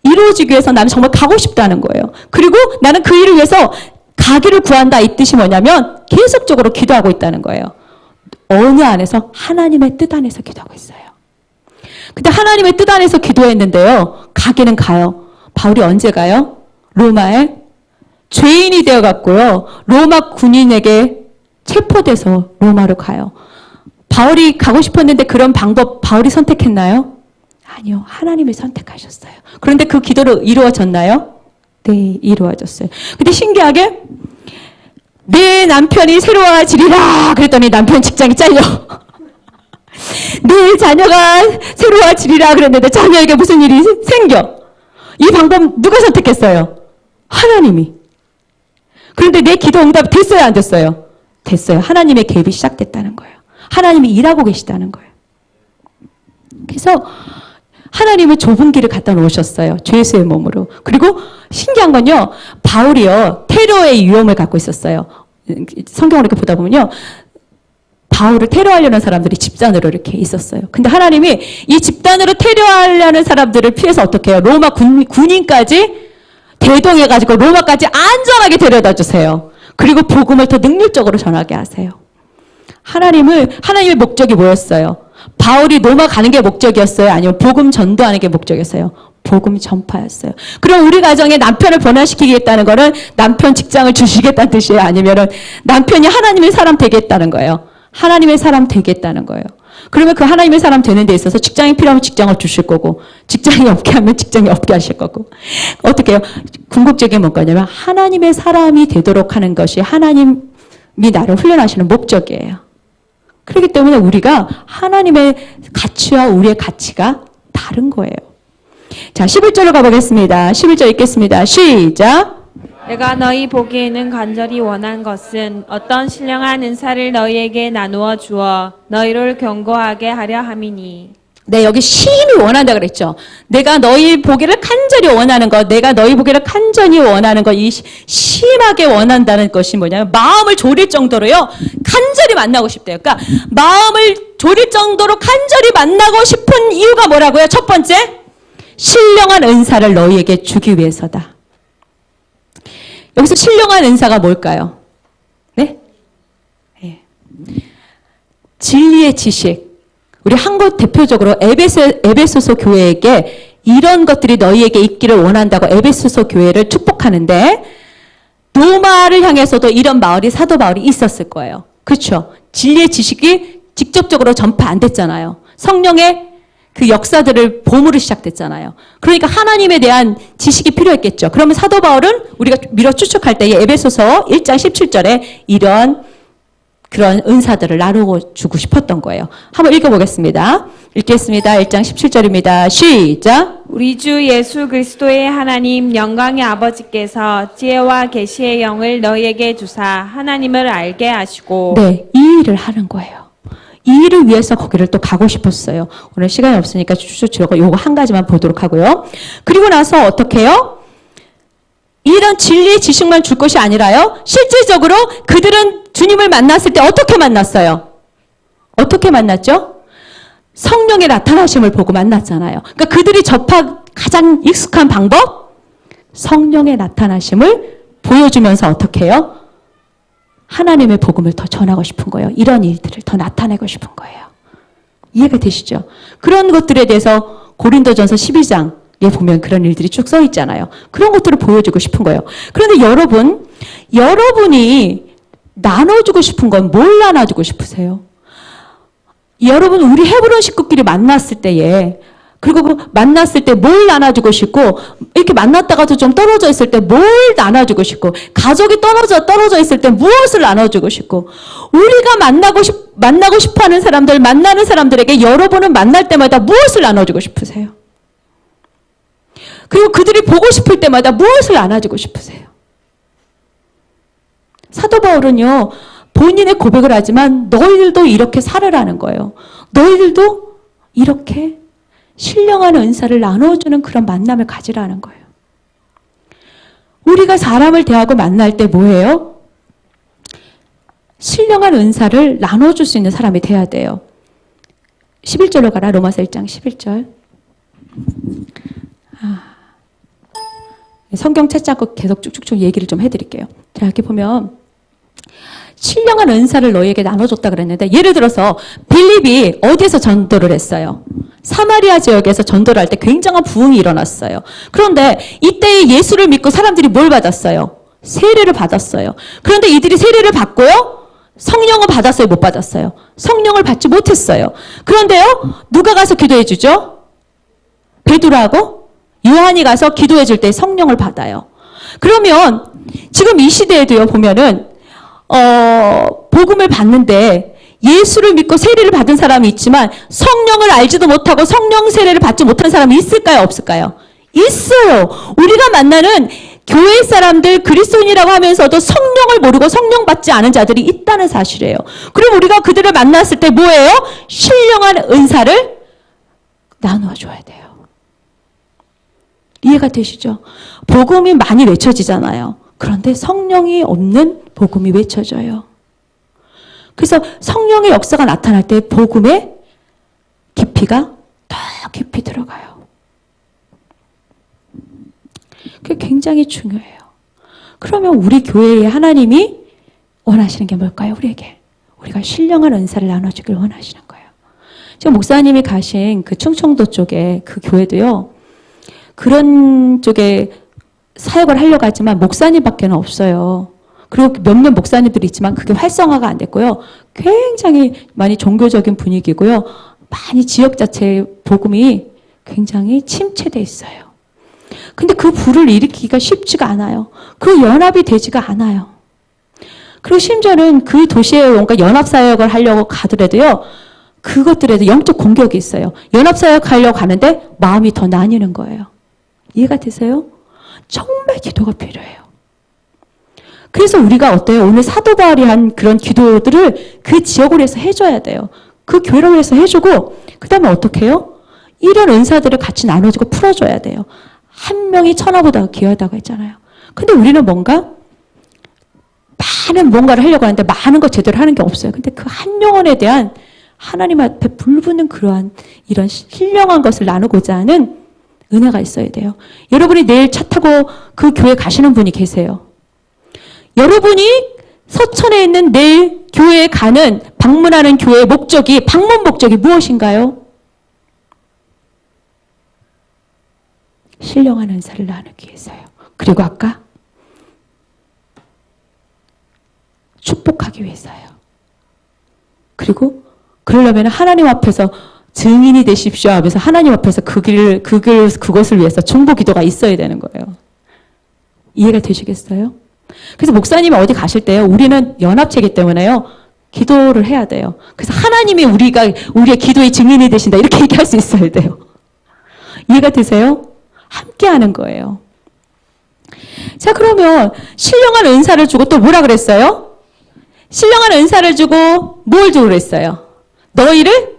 이루어지기 위해서 나는 정말 가고 싶다는 거예요. 그리고 나는 그 일을 위해서 가기를 구한다 이 뜻이 뭐냐면 계속적으로 기도하고 있다는 거예요. 어느 안에서? 하나님의 뜻 안에서 기도하고 있어요. 근데 하나님의 뜻 안에서 기도했는데요. 가기는 가요. 바울이 언제 가요? 로마에 죄인이 되어갔고요. 로마 군인에게 체포돼서 로마로 가요. 바울이 가고 싶었는데 그런 방법 바울이 선택했나요? 아니요. 하나님이 선택하셨어요. 그런데 그 기도로 이루어졌나요? 네, 이루어졌어요. 근데 신기하게 내 남편이 새로워지리라 그랬더니 남편 직장이 잘려. 내 자녀가 새로워지리라 그랬는데 자녀에게 무슨 일이 생겨. 이 방법 누가 선택했어요? 하나님이. 그런데 내 기도 응답 됐어요, 안 됐어요? 됐어요. 하나님의 개입이 시작됐다는 거예요. 하나님이 일하고 계시다는 거예요. 그래서 하나님은 좁은 길을 갖다 놓으셨어요. 죄수의 몸으로. 그리고 신기한 건요. 바울이요. 테러의 위험을 갖고 있었어요. 성경을 이렇게 보다 보면요. 바울을 테러하려는 사람들이 집단으로 이렇게 있었어요. 근데 하나님이 이 집단으로 테러하려는 사람들을 피해서 어떻게 해요? 로마 군인까지 대동해가지고 로마까지 안전하게 데려다 주세요. 그리고 복음을 더 능률적으로 전하게 하세요. 하나님의 목적이 뭐였어요? 바울이 로마 가는 게 목적이었어요? 아니면 복음 전도하는 게 목적이었어요? 복음 전파였어요. 그럼 우리 가정에 남편을 변화시키겠다는 거는 남편 직장을 주시겠다는 뜻이에요? 아니면은 남편이 하나님의 사람 되겠다는 거예요? 하나님의 사람 되겠다는 거예요. 그러면 그 하나님의 사람 되는 데 있어서 직장이 필요하면 직장을 주실 거고 직장이 없게 하면 직장이 없게 하실 거고 어떻게 해요? 궁극적인 뭔가냐면 하나님의 사람이 되도록 하는 것이 하나님이 나를 훈련하시는 목적이에요. 그렇기 때문에 우리가 하나님의 가치와 우리의 가치가 다른 거예요. 자, 11절로 가보겠습니다. 11절 읽겠습니다. 시작. 내가 너희 보기에는 간절히 원한 것은 어떤 신령한 은사를 너희에게 나누어 주어 너희를 견고하게 하려 함이니. 네, 여기 심히 원한다 그랬죠. 내가 너희 보기를 간절히 원하는 것, 내가 너희 보기를 간절히 원하는 것, 이 심하게 원한다는 것이 뭐냐면 마음을 졸일 정도로요. 간절히 만나고 싶대요. 그러니까 마음을 졸일 정도로 간절히 만나고 싶은 이유가 뭐라고요? 첫 번째, 신령한 은사를 너희에게 주기 위해서다. 여기서 신령한 은사가 뭘까요? 네? 네. 진리의 지식. 우리 한국 대표적으로 에베소서 교회에게 이런 것들이 너희에게 있기를 원한다고 에베소서 교회를 축복하는데 로마를 향해서도 이런 마을이 사도 바울이 있었을 거예요. 그렇죠? 진리의 지식이 직접적으로 전파 안 됐잖아요. 성령의 그 역사들을 봄으로 시작됐잖아요. 그러니까 하나님에 대한 지식이 필요했겠죠. 그러면 사도 바울은 우리가 밀어 추측할 때에 에베소서 1장 17절에 이런 그런 은사들을 나누어 주고 싶었던 거예요. 한번 읽어보겠습니다. 읽겠습니다. 1장 17절입니다. 시작. 우리 주 예수 그리스도의 하나님 영광의 아버지께서 지혜와 계시의 영을 너희에게 주사 하나님을 알게 하시고 네, 이 일을 하는 거예요. 이 일을 위해서 거기를 또 가고 싶었어요. 오늘 시간이 없으니까 쭉쭉 들어가 요거 한 가지만 보도록 하고요. 그리고 나서 어떻게 해요? 이런 진리의 지식만 줄 것이 아니라요. 실질적으로 그들은 주님을 만났을 때 어떻게 만났어요? 어떻게 만났죠? 성령의 나타나심을 보고 만났잖아요. 그러니까 그들이 접한 가장 익숙한 방법? 성령의 나타나심을 보여주면서 어떻게 해요? 하나님의 복음을 더 전하고 싶은 거예요. 이런 일들을 더 나타내고 싶은 거예요. 이해가 되시죠? 그런 것들에 대해서 고린도전서 12장에 보면 그런 일들이 쭉 써 있잖아요. 그런 것들을 보여주고 싶은 거예요. 그런데 여러분이 나눠주고 싶은 건 뭘 나눠주고 싶으세요? 여러분, 우리 헤브론 식구끼리 만났을 때에, 그리고 만났을 때 뭘 나눠주고 싶고, 이렇게 만났다가도 좀 떨어져 있을 때 뭘 나눠주고 싶고, 가족이 떨어져 있을 때 무엇을 나눠주고 싶고, 우리가 만나고 싶어 하는 사람들, 만나는 사람들에게 여러분은 만날 때마다 무엇을 나눠주고 싶으세요? 그리고 그들이 보고 싶을 때마다 무엇을 나눠주고 싶으세요? 사도 바울은요, 본인의 고백을 하지만 너희들도 이렇게 살으라는 거예요. 너희들도 이렇게 신령한 은사를 나눠주는 그런 만남을 가지라는 거예요. 우리가 사람을 대하고 만날 때 뭐예요? 신령한 은사를 나눠줄 수 있는 사람이 돼야 돼요. 11절로 가라. 로마서 1장 11절. 성경 찾자고 계속 쭉쭉쭉 얘기를 좀 해드릴게요. 자, 이렇게 보면 신령한 은사를 너희에게 나눠줬다 그랬는데, 예를 들어서 빌립이 어디에서 전도를 했어요? 사마리아 지역에서 전도를 할 때 굉장한 부흥이 일어났어요. 그런데 이때 예수를 믿고 사람들이 뭘 받았어요? 세례를 받았어요. 그런데 이들이 세례를 받고요, 성령을 받았어요? 못 받았어요? 성령을 받지 못했어요. 그런데요, 누가 가서 기도해 주죠? 베드로하고 요한이 가서 기도해 줄 때 성령을 받아요. 그러면 지금 이 시대에도요, 보면은 복음을 받는데 예수를 믿고 세례를 받은 사람이 있지만 성령을 알지도 못하고 성령 세례를 받지 못한 사람이 있을까요? 없을까요? 있어요. 우리가 만나는 교회 사람들, 그리스도인이라고 하면서도 성령을 모르고 성령 받지 않은 자들이 있다는 사실이에요. 그럼 우리가 그들을 만났을 때 뭐예요? 신령한 은사를 나누어 줘야 돼요. 이해가 되시죠? 복음이 많이 외쳐지잖아요. 그런데 성령이 없는 복음이 외쳐져요. 그래서 성령의 역사가 나타날 때 복음의 깊이가 더 깊이 들어가요. 그게 굉장히 중요해요. 그러면 우리 교회에 하나님이 원하시는 게 뭘까요? 우리가 신령한 은사를 나눠주길 원하시는 거예요. 지금 목사님이 가신 그 충청도 쪽에 그 교회도요, 그런 쪽에 사역을 하려고 하지만 목사님밖에는 없어요. 그리고 몇몇 목사님들이 있지만 그게 활성화가 안 됐고요. 굉장히 많이 종교적인 분위기고요. 많이 지역 자체의 복음이 굉장히 침체돼 있어요. 근데 그 불을 일으키기가 쉽지가 않아요. 그 연합이 되지가 않아요. 그리고 심지어는 그 도시에 뭔가 연합사역을 하려고 가더라도요, 그것들에도 영적 공격이 있어요. 연합사역 하려고 가는데 마음이 더 나뉘는 거예요. 이해가 되세요? 정말 기도가 필요해요. 그래서 우리가 어때요? 오늘 사도 바울이 한 그런 기도들을 그 지역으로 해서 해줘야 돼요. 그 교회로 해서 해주고, 그 다음에 어떻게 해요? 이런 은사들을 같이 나눠주고 풀어줘야 돼요. 한 명이 천하보다 귀하다고 했잖아요. 근데 우리는 많은 뭔가를 하려고 하는데 많은 거 제대로 하는 게 없어요. 근데 그 한 영혼에 대한 하나님 앞에 불붙는 그러한 이런 신령한 것을 나누고자 하는 은혜가 있어야 돼요. 여러분이 내일 차 타고 그 교회 가시는 분이 계세요. 여러분이 서천에 있는 내일 교회에 가는, 방문하는 교회의 방문 목적이 무엇인가요? 신령한 은사를 나누기 위해서요. 그리고 아까 축복하기 위해서요. 그리고 그러려면 하나님 앞에서 증인이 되십시오 하면서 하나님 앞에서 그것을 위해서 중보 기도가 있어야 되는 거예요. 이해가 되시겠어요? 그래서 목사님이 어디 가실 때요, 우리는 연합체이기 때문에요, 기도를 해야 돼요. 그래서 하나님이 우리의 기도의 증인이 되신다. 이렇게 얘기할 수 있어야 돼요. 이해가 되세요? 함께 하는 거예요. 자, 그러면 신령한 은사를 주고 또 뭐라 그랬어요? 신령한 은사를 주고 뭘 주고 그랬어요? 너희를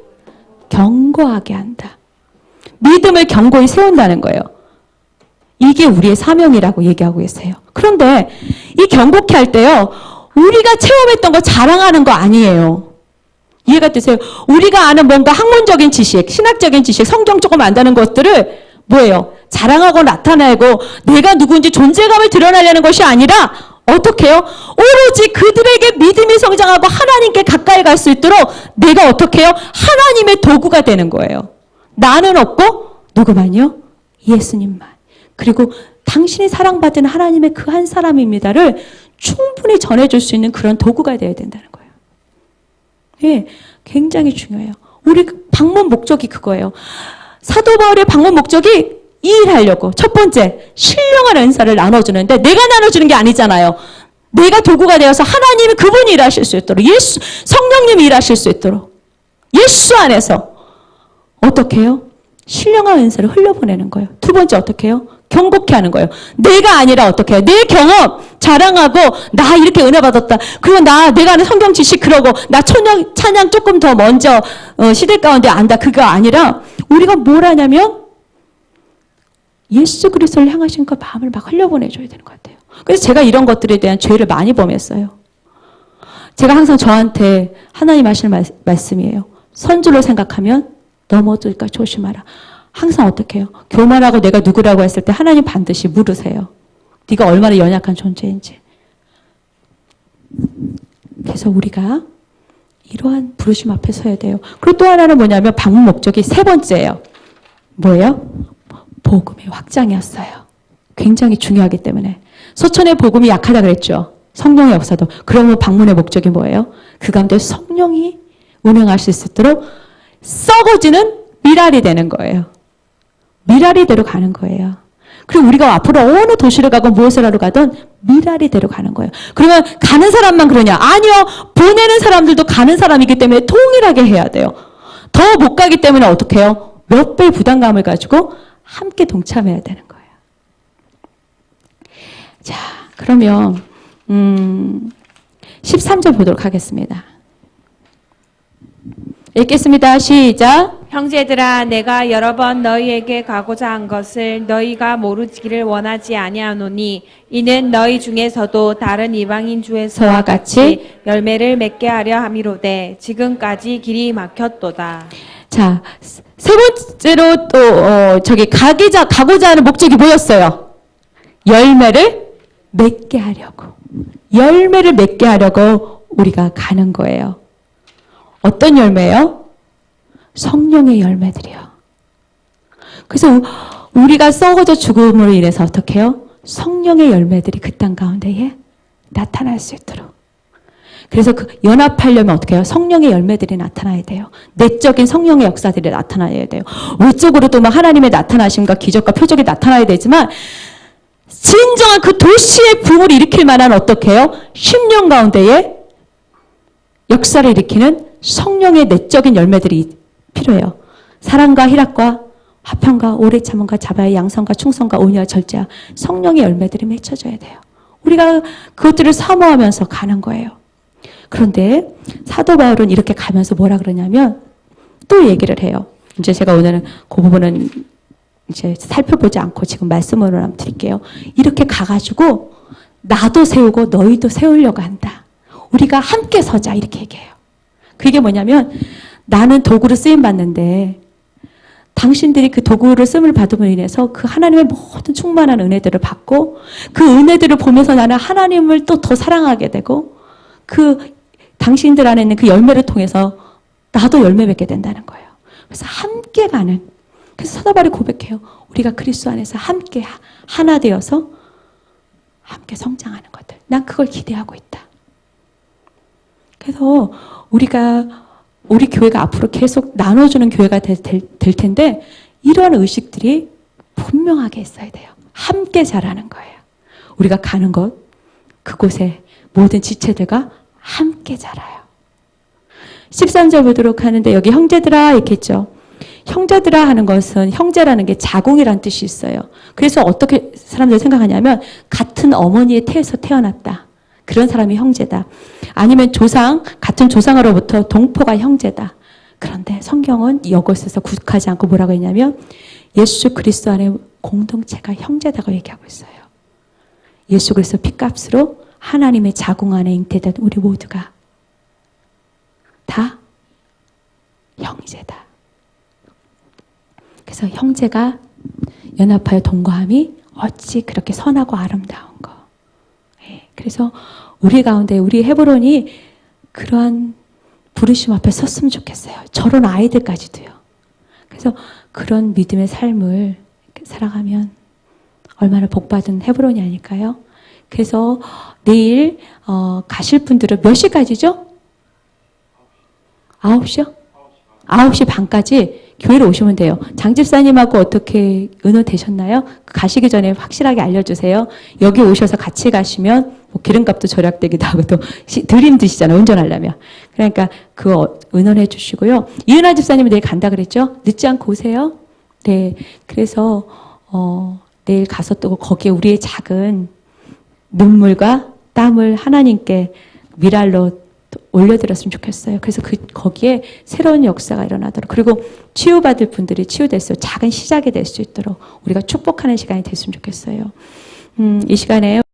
견고하게 한다. 믿음을 견고히 세운다는 거예요. 이게 우리의 사명이라고 얘기하고 있어요. 그런데 이 견고케 할 때요, 우리가 체험했던 거 자랑하는 거 아니에요. 이해가 되세요? 우리가 아는 뭔가 학문적인 지식, 신학적인 지식, 성경 조금 안다는 것들을 뭐예요? 자랑하고 나타내고 내가 누구인지 존재감을 드러내려는 것이 아니라 어떻게 해요? 오로지 그들에게 믿음이 성장하고 하나님께 가까이 갈 수 있도록 내가 어떻게 해요? 하나님의 도구가 되는 거예요. 나는 없고 누구만요? 예수님만. 그리고 당신이 사랑받은 하나님의 그 한 사람입니다를 충분히 전해줄 수 있는 그런 도구가 되어야 된다는 거예요. 예, 굉장히 중요해요. 우리 방문 목적이 그거예요. 사도 바울의 방문 목적이 이 일하려고. 첫 번째, 신령한 은사를 나눠주는데 내가 나눠주는 게 아니잖아요. 내가 도구가 되어서 하나님이 그분이 일하실 수 있도록, 성령님이 일하실 수 있도록 예수 안에서 어떻게 해요? 신령한 은사를 흘려보내는 거예요. 두 번째 어떻게 해요? 경고케 하는 거예요. 내가 아니라 어떻게 해요? 내 경험 자랑하고 나 이렇게 은혜 받았다. 그리고 내가 아는 성경 지식 그러고 나 찬양 조금 더 먼저 시대 가운데 안다. 그거 아니라 우리가 뭘 하냐면 예수 그리스도를 향하신 그 마음을 막 흘려보내줘야 되는 것 같아요. 그래서 제가 이런 것들에 대한 죄를 많이 범했어요. 제가 항상 저한테 하나님 하시는 말씀이에요. 선줄로 생각하면 넘어질까 조심하라. 항상 어떻게 해요? 교만하고 내가 누구라고 했을 때 하나님 반드시 물으세요. 네가 얼마나 연약한 존재인지. 그래서 우리가 이러한 부르심 앞에 서야 돼요. 그리고 또 하나는 뭐냐면 방문 목적이 세 번째예요. 뭐예요? 복음의 확장이었어요. 굉장히 중요하기 때문에. 소천의 복음이 약하다 그랬죠. 성령의 역사도. 그러면 방문의 목적이 뭐예요? 그 가운데 성령이 운행하실 수 있도록 썩어지는 미랄이 되는 거예요. 미랄이대로 가는 거예요. 그리고 우리가 앞으로 어느 도시를 가고 무엇을 하러 가든 미랄이대로 가는 거예요. 그러면 가는 사람만 그러냐? 아니요. 보내는 사람들도 가는 사람이기 때문에 동일하게 해야 돼요. 더 못 가기 때문에 어떻게 해요? 몇 배의 부담감을 가지고 함께 동참해야 되는 거예요. 자, 그러면 13절 보도록 하겠습니다. 읽겠습니다. 시작. 형제들아, 내가 여러 번 너희에게 가고자 한 것을 너희가 모르기를 원하지 아니하노니 이는 너희 중에서도 다른 이방인 주에서와 같이 열매를 맺게 하려 함이로되 지금까지 길이 막혔도다. 자, 세 번째로 또 가고자 하는 목적이 뭐였어요? 열매를 맺게 하려고. 열매를 맺게 하려고 우리가 가는 거예요. 어떤 열매요? 성령의 열매들이요. 그래서 우리가 썩어져 죽음으로 인해서 어떻게 해요? 성령의 열매들이 그 땅 가운데에 나타날 수 있도록. 그래서 그 연합하려면 어떻게 해요? 성령의 열매들이 나타나야 돼요. 내적인 성령의 역사들이 나타나야 돼요. 외적으로도 막 하나님의 나타나심과 기적과 표적이 나타나야 되지만 진정한 그 도시의 붐을 일으킬 만한 어떻게 해요? 심령 가운데에 역사를 일으키는 성령의 내적인 열매들이 필요해요. 사랑과 희락과 화평과 오래 참음과 자바의 양성과 충성과 온유와 절제와 성령의 열매들이 맺혀져야 돼요. 우리가 그것들을 사모하면서 가는 거예요. 그런데 사도 바울은 이렇게 가면서 뭐라 그러냐면 또 얘기를 해요. 이제 제가 오늘은 그 부분은 이제 살펴보지 않고 지금 말씀으로 한번 드릴게요. 이렇게 가가지고 나도 세우고 너희도 세우려고 한다. 우리가 함께 서자 이렇게 얘기해요. 그게 뭐냐면 나는 도구를 쓰임 받는데 당신들이 그 도구를 쓰임을 받음으로 인해서 그 하나님의 모든 충만한 은혜들을 받고 그 은혜들을 보면서 나는 하나님을 또 더 사랑하게 되고 그 당신들 안에 있는 그 열매를 통해서 나도 열매 맺게 된다는 거예요. 그래서 함께 가는. 그래서 사도 바울이 고백해요. 우리가 그리스도 안에서 함께 하나 되어서 함께 성장하는 것들. 난 그걸 기대하고 있다. 그래서 우리 교회가 앞으로 계속 나눠주는 교회가 될 텐데 이러한 의식들이 분명하게 있어야 돼요. 함께 자라는 거예요. 우리가 가는 곳, 그곳에 모든 지체들과 함께 자라요. 13절 보도록 하는데 여기 형제들아 이렇게 했죠. 형제들아 하는 것은 형제라는 게 자궁이란 뜻이 있어요. 그래서 어떻게 사람들이 생각하냐면 같은 어머니의 태에서 태어났다. 그런 사람이 형제다. 아니면 같은 조상으로부터 동포가 형제다. 그런데 성경은 이것에서 국하지 않고 뭐라고 했냐면 예수 그리스도 안에 공동체가 형제다고 얘기하고 있어요. 예수 그리스도 피값으로 하나님의 자궁 안에 잉태된 우리 모두가 다 형제다. 그래서 형제가 연합하여 동거함이 어찌 그렇게 선하고 아름다운 거. 그래서 우리 가운데 우리 헤브론이 그러한 부르심 앞에 섰으면 좋겠어요. 저런 아이들까지도요. 그래서 그런 믿음의 삶을 살아가면 얼마나 복받은 헤브론이 아닐까요? 그래서 내일 가실 분들은 몇 시까지죠? 9시요? 9시 반까지 교회로 오시면 돼요. 장집사님하고 어떻게 의논되셨나요? 가시기 전에 확실하게 알려주세요. 여기 오셔서 같이 가시면 뭐 기름값도 절약되기도 하고 또 드림 드시잖아요. 운전하려면. 그러니까 그거 의논해 주시고요. 이은하 집사님이 내일 간다 그랬죠? 늦지 않고 오세요. 네. 그래서 내일 가서 또 거기에 우리의 작은 눈물과 땀을 하나님께 미랄로 올려드렸으면 좋겠어요. 그래서 거기에 새로운 역사가 일어나도록, 그리고 치유받을 분들이 치유될 수, 작은 시작이 될 수 있도록 우리가 축복하는 시간이 됐으면 좋겠어요. 이 시간에